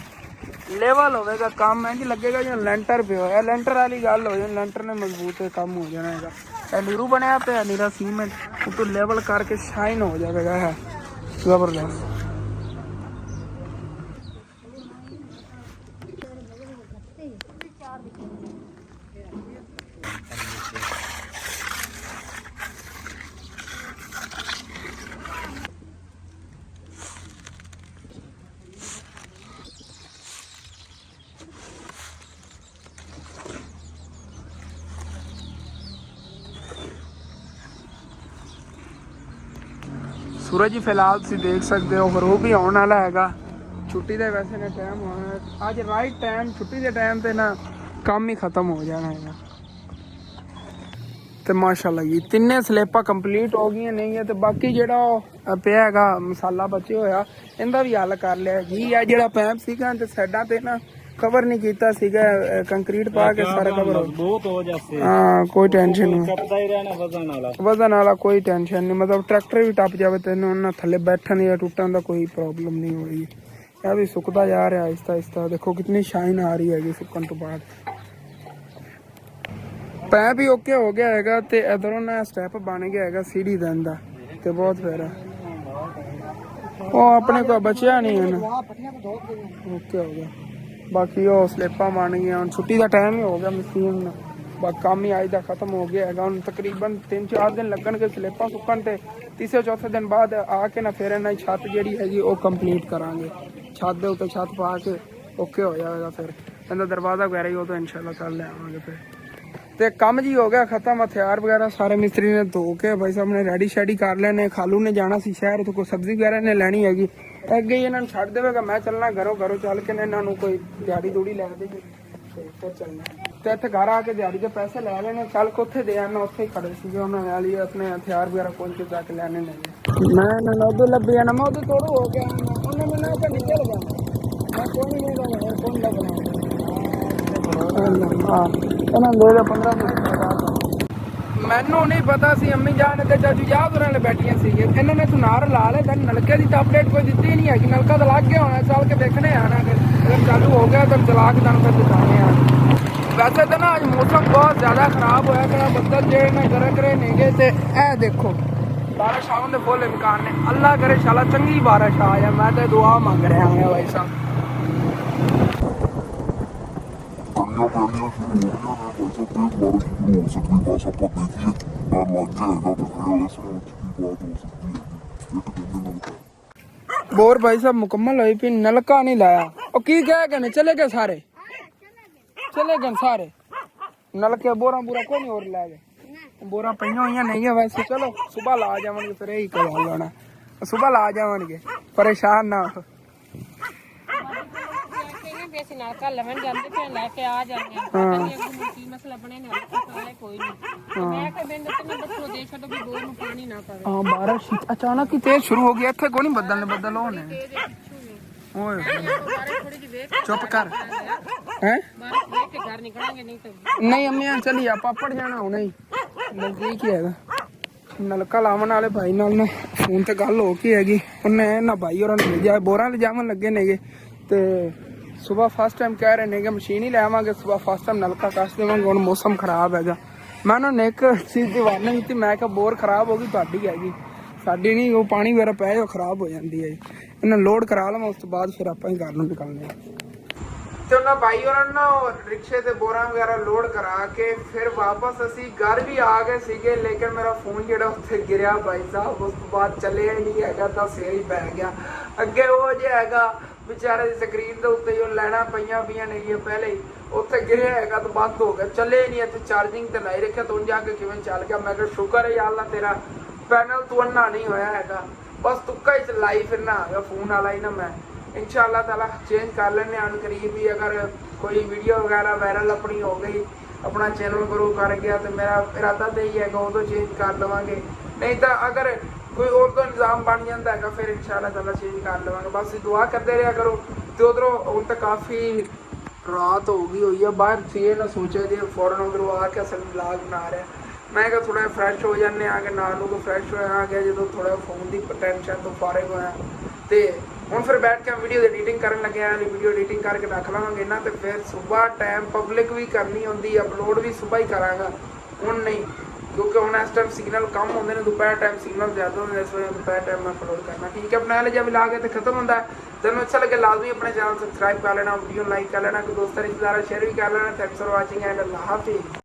S1: ਲੈਵਲ ਹੋਵੇਗਾ ਕੰਮ, ਇੰਝ ਲੱਗੇਗਾ ਜਿਵੇਂ ਲੈਂਟਰ ਪਿਆ ਹੋਇਆ। ਲੈਂਟਰ ਵਾਲੀ ਗੱਲ ਹੋ ਜਾਣੀ, ਲੈਂਟਰ ਨੇ ਮਜ਼ਬੂਤ ਕੰਮ ਹੋ ਜਾਣਾ ਹੈਗਾ। ਇਹ ਨੀਰੂ ਬਣਿਆ ਪਿਆ, ਨੀਰਾ ਸੀਮੈਂਟ ਉੱਤੋਂ ਲੈਵਲ ਕਰਕੇ ਸ਼ਾਈਨ ਹੋ ਜਾਵੇਗਾ। ਹੈ ਜ਼ਬਰਦਸਤ। सूरज ही फिलहाल तुम देख सकते हो गरूब भी आने वाला है। छुट्टी का वैसे ना टाइम होना अज राइट टाइम, छुट्टी के टाइम पे ना काम ही खत्म हो जाना है। तो माशाल्लाह जी तिन्ने स्लिपां कंप्लीट हो गई नहीं है, तो बाकी जेड़ा पिया है मसाला बचे होया इनका भी हल कर लिया जी। है जेड़ा पैप सीगा ते साइडां ते ना कवर नहीं किया सीगा, कंक्रीट पा के सारा कवर
S3: बहुत हो जाते।
S1: हाँ कोई टेंशन नहीं,
S3: टपदा ही रहना वजन
S1: वाला कोई टेंशन नहीं। मतलब ट्रैक्टर भी टप जाए तेन उन्हें थले बैठन या टूटन का कोई प्रॉब्लम नहीं हो रही। यह भी सुकता जा रहा है आहिस्ता आहिस्ता। देखो कितनी शाइन आ रही है सुकन तो बाद। पैप भी ओके हो गया है ते इधरों ना स्टैप बन गया है सीढ़ी देन दा ते बहुत प्यारा। वो अपने को बचिया नहीं है ना, ओके हो गया। बाकी वो स्लिपां बन गई। हम छुट्टी का टाइम ही हो गया, मशीन बाकी काम ही अज का खत्म हो गया है। हम तकरीबन 3-4 दिन लगन के स्लिपां सुकन ते तीसरे चौथे दिन बाद आके ना फिर इन्हें छत जी हैगी वो कंप्लीट करांगे। छत के उत्ते छत पा के ओके हो जाएगा। फिर इनका दरवाजा वगैरह ही वो तो इंशाल्लाह कल ले आवांगे। फिर तो काम जी हो गया खत्म। हथियार वगैरह सारे मिस्त्री ने धो के भाई साहब ने रेडी शेडी कर लेने। खालू ने जाना सी शहर, तो कोई सब्जी वगैरह ने लैनी हैगी अगे ही इन्होंने छड़ देगा। मैं चलना घरों चल के इन्होंने कोई दिहाड़ी दूड़ी लै देगी फिर चलना। तो इतने घर आके दिहाड़ी के पैसे लै लेने। चल के उत्थे दे आना, उत्थे ही खड़े थे उन्होंने वाली अपने हथियार वगैरह खोल के जाके लैने नहीं। मैं इन्होंने उधर लभ जाना, मैं उधर तोड़ू हो गया उन्हें मैंने ऊपर नीचे लगाना। मैं कोई नहीं लगा कौन लगना। हाँ इन्होंने 15 मिनट मैनू नहीं पता सी। अम्मी जान ते चाचू जा उन्होंने बैठिया सी। इन्होंने सुनार ला ले दैन नलके की अपडेट कोई दी नहीं है कि नलका तो लग गया होना। चल के देखने आना, अगर चालू हो गया तो चला के दिन फिर दिखाने आना। वैसे तो ना आज मौसम बहुत ज़्यादा खराब होया खड़ा, बदल जे गरक रहे नहीं गए। तो यह देखो बारिश आने के फुल इम्कान ने। अल्लाह करे शाला चंगी बारिश आ जाए। मैं तो दुआ मंग रहा हूँ भाई साहब। बोर भाई साहब मुकम्मल हुई पी, नलका नहीं लाया। और की कह गए चले गए सारे, चले गए सारे नलके बोरा बुरा कोई नहीं और लै गए। बोरा पईया हुई नहीं है वैसे। चलो सुबह ला जावे फिर यही करवा लेना, सुबह ला जावे परेशान ना हो।
S2: नलका लवन जाते फिर लेके आ जाते हैं। मसला बने कोई नहीं। मैं के बिंद इतने बच्चों दे छो भी बोर में पानी ना पवे। हां बारिश अचानक ही तेज शुरू हो गया। इथे कोई नहीं बदल होने। ओए थोड़ी जी वेट चुप कर हैं। बारिश देख के घर निकलेंगे नहीं तो नहीं। अम्मी चलिए आप पापड़ जाना हो नहीं नजदीक ही है। नलका लावन वाले भाई नाल ना फोन ते गल हो के हैगी। उन्हें ना भाई और ले जाए बोरा ले जावन लगे ने ते सुबह फर्स्ट टाइम कह रहे हैं मशीन ही लैवे। सुबह फर्स्ट टाइम नलका कस देवे। हम मौसम खराब है। मैं उन्होंने एक चीज़ की वार्निंग की, मैं क्या बोर खराब होगी ताड़ी हैगी साड़ी नहीं। वो पानी वगैरह पै जो खराब हो जाती है। इन्हें लोड करा लवां उस तो बाद फिर आप ही घर निकलने। तो उन्होंने भाई और रिक्शे से बोरा वगैरह लोड करा के फिर वापस असी घर भी आ गए सीगे। लेकिन मेरा फोन जो उत्थे गिरिया भाई साहब, उस तो बाद चले ही नहीं है। तो सिर ही पै गया। अगे वो जो है बेचारे की स्क्रीन के उत्ते जो लैना पईयां नहीं पहले ही उत्थे गिरे है तो बंद हो गया, चले ही नहीं है। चार्जिंग तो लाई रखा तो जाके किवें चल गया। मैं शुक्र है अल्लाह तेरा
S1: ਪੈਨਲ ਤੋਂ ਅੰਨਾ ਨਹੀਂ ਹੋਇਆ ਹੈਗਾ, ਬਸ ਤੁੱਕਾ ਹੀ ਚਲਾਈ ਫਿਰਨਾ ਹੈਗਾ ਫੋਨ ਵਾਲਾ ਹੀ ਨਾ ਮੈਂ। इंशाअल्लाह ताला चेंज कर लेने आन करीब ही। अगर कोई वीडियो वगैरह वायरल अपनी हो गई, अपना चैनल ग्रो कर गया तो मेरा इरादा तो यही है कि उदो चेंज कर लवांगे, नहीं तो अगर कोई और तो निज़ाम बन जाता है फिर इंशाअल्लाह ताला चेंज कर लवांगे। बस दुआ करते रहा करो। तो उधरों हूँ तो काफ़ी रात हो गई हुई है, बाहर सी ना सोचा जी फौरन उधरों आके असल व्लॉग बना रहा। मैं क्या थोड़ा फ्रैश हो जाने आके ना लोग फ्रैश होया आ गया जो थोड़ा फोन की टेंशन तो फारिग होया तो ਹੁਣ ਫਿਰ ਬੈਠ ਕੇ ਵੀਡੀਓ ਦੀ ਐਡੀਟਿੰਗ ਕਰਨ ਲੱਗਿਆ। ਵੀਡੀਓ ਐਡੀਟਿੰਗ ਕਰਕੇ ਰੱਖ ਲਵਾਂਗੇ ਨਾ ਤੇ ਫਿਰ ਸਵੇਰ ਟਾਈਮ ਪਬਲਿਕ ਵੀ ਕਰਨੀ ਹੁੰਦੀ, ਅਪਲੋਡ ਵੀ ਸਵੇਰ ਹੀ ਕਰਾਂਗਾ ਹੁਣ ਨਹੀਂ, ਕਿਉਂਕਿ ਹੁਣ ਇਸ ਟਾਈਮ ਸਿਗਨਲ ਕਮ ਹੁੰਦੇ ਨੇ, ਦੁਪਹਿਰ ਟਾਈਮ ਸਿਗਨਲ ਜ਼ਿਆਦਾ ਹੁੰਦੇ ਨੇ, ਇਸ ਵਜ੍ਹਾ ਦੁਪਹਿਰ ਟਾਈਮ ਮੈਂ ਅਪਲੋਡ ਕਰਨਾ। ਠੀਕ ਹੈ, ਆਪਣਾ ਇਹ ਜਿਹਾ ਵਲੌਗ ਹੈ ਤੇ ਖਤਮ ਹੁੰਦਾ ਹੈ। ਤੈਨੂੰ ਅੱਛਾ ਲੱਗੇ ਲਾਜ਼ਮੀ ਆਪਣੇ ਚੈਨਲ ਸਬਸਕ੍ਰਾਈਬ ਕਰ ਲੈਣਾ, ਵੀਡੀਓ ਲਾਈਕ ਕਰ ਲੈਣਾ, ਕੋਈ ਦੋਸਤਾਂ ਰਿਸ਼ਤੇਦਾਰਾਂ ਸ਼ੇਅਰ ਵੀ ਕਰ ਲੈਣਾ। ਥੈਂਕਸ ਫॉर वाचिंग एंड अल्लाह हाफिज़।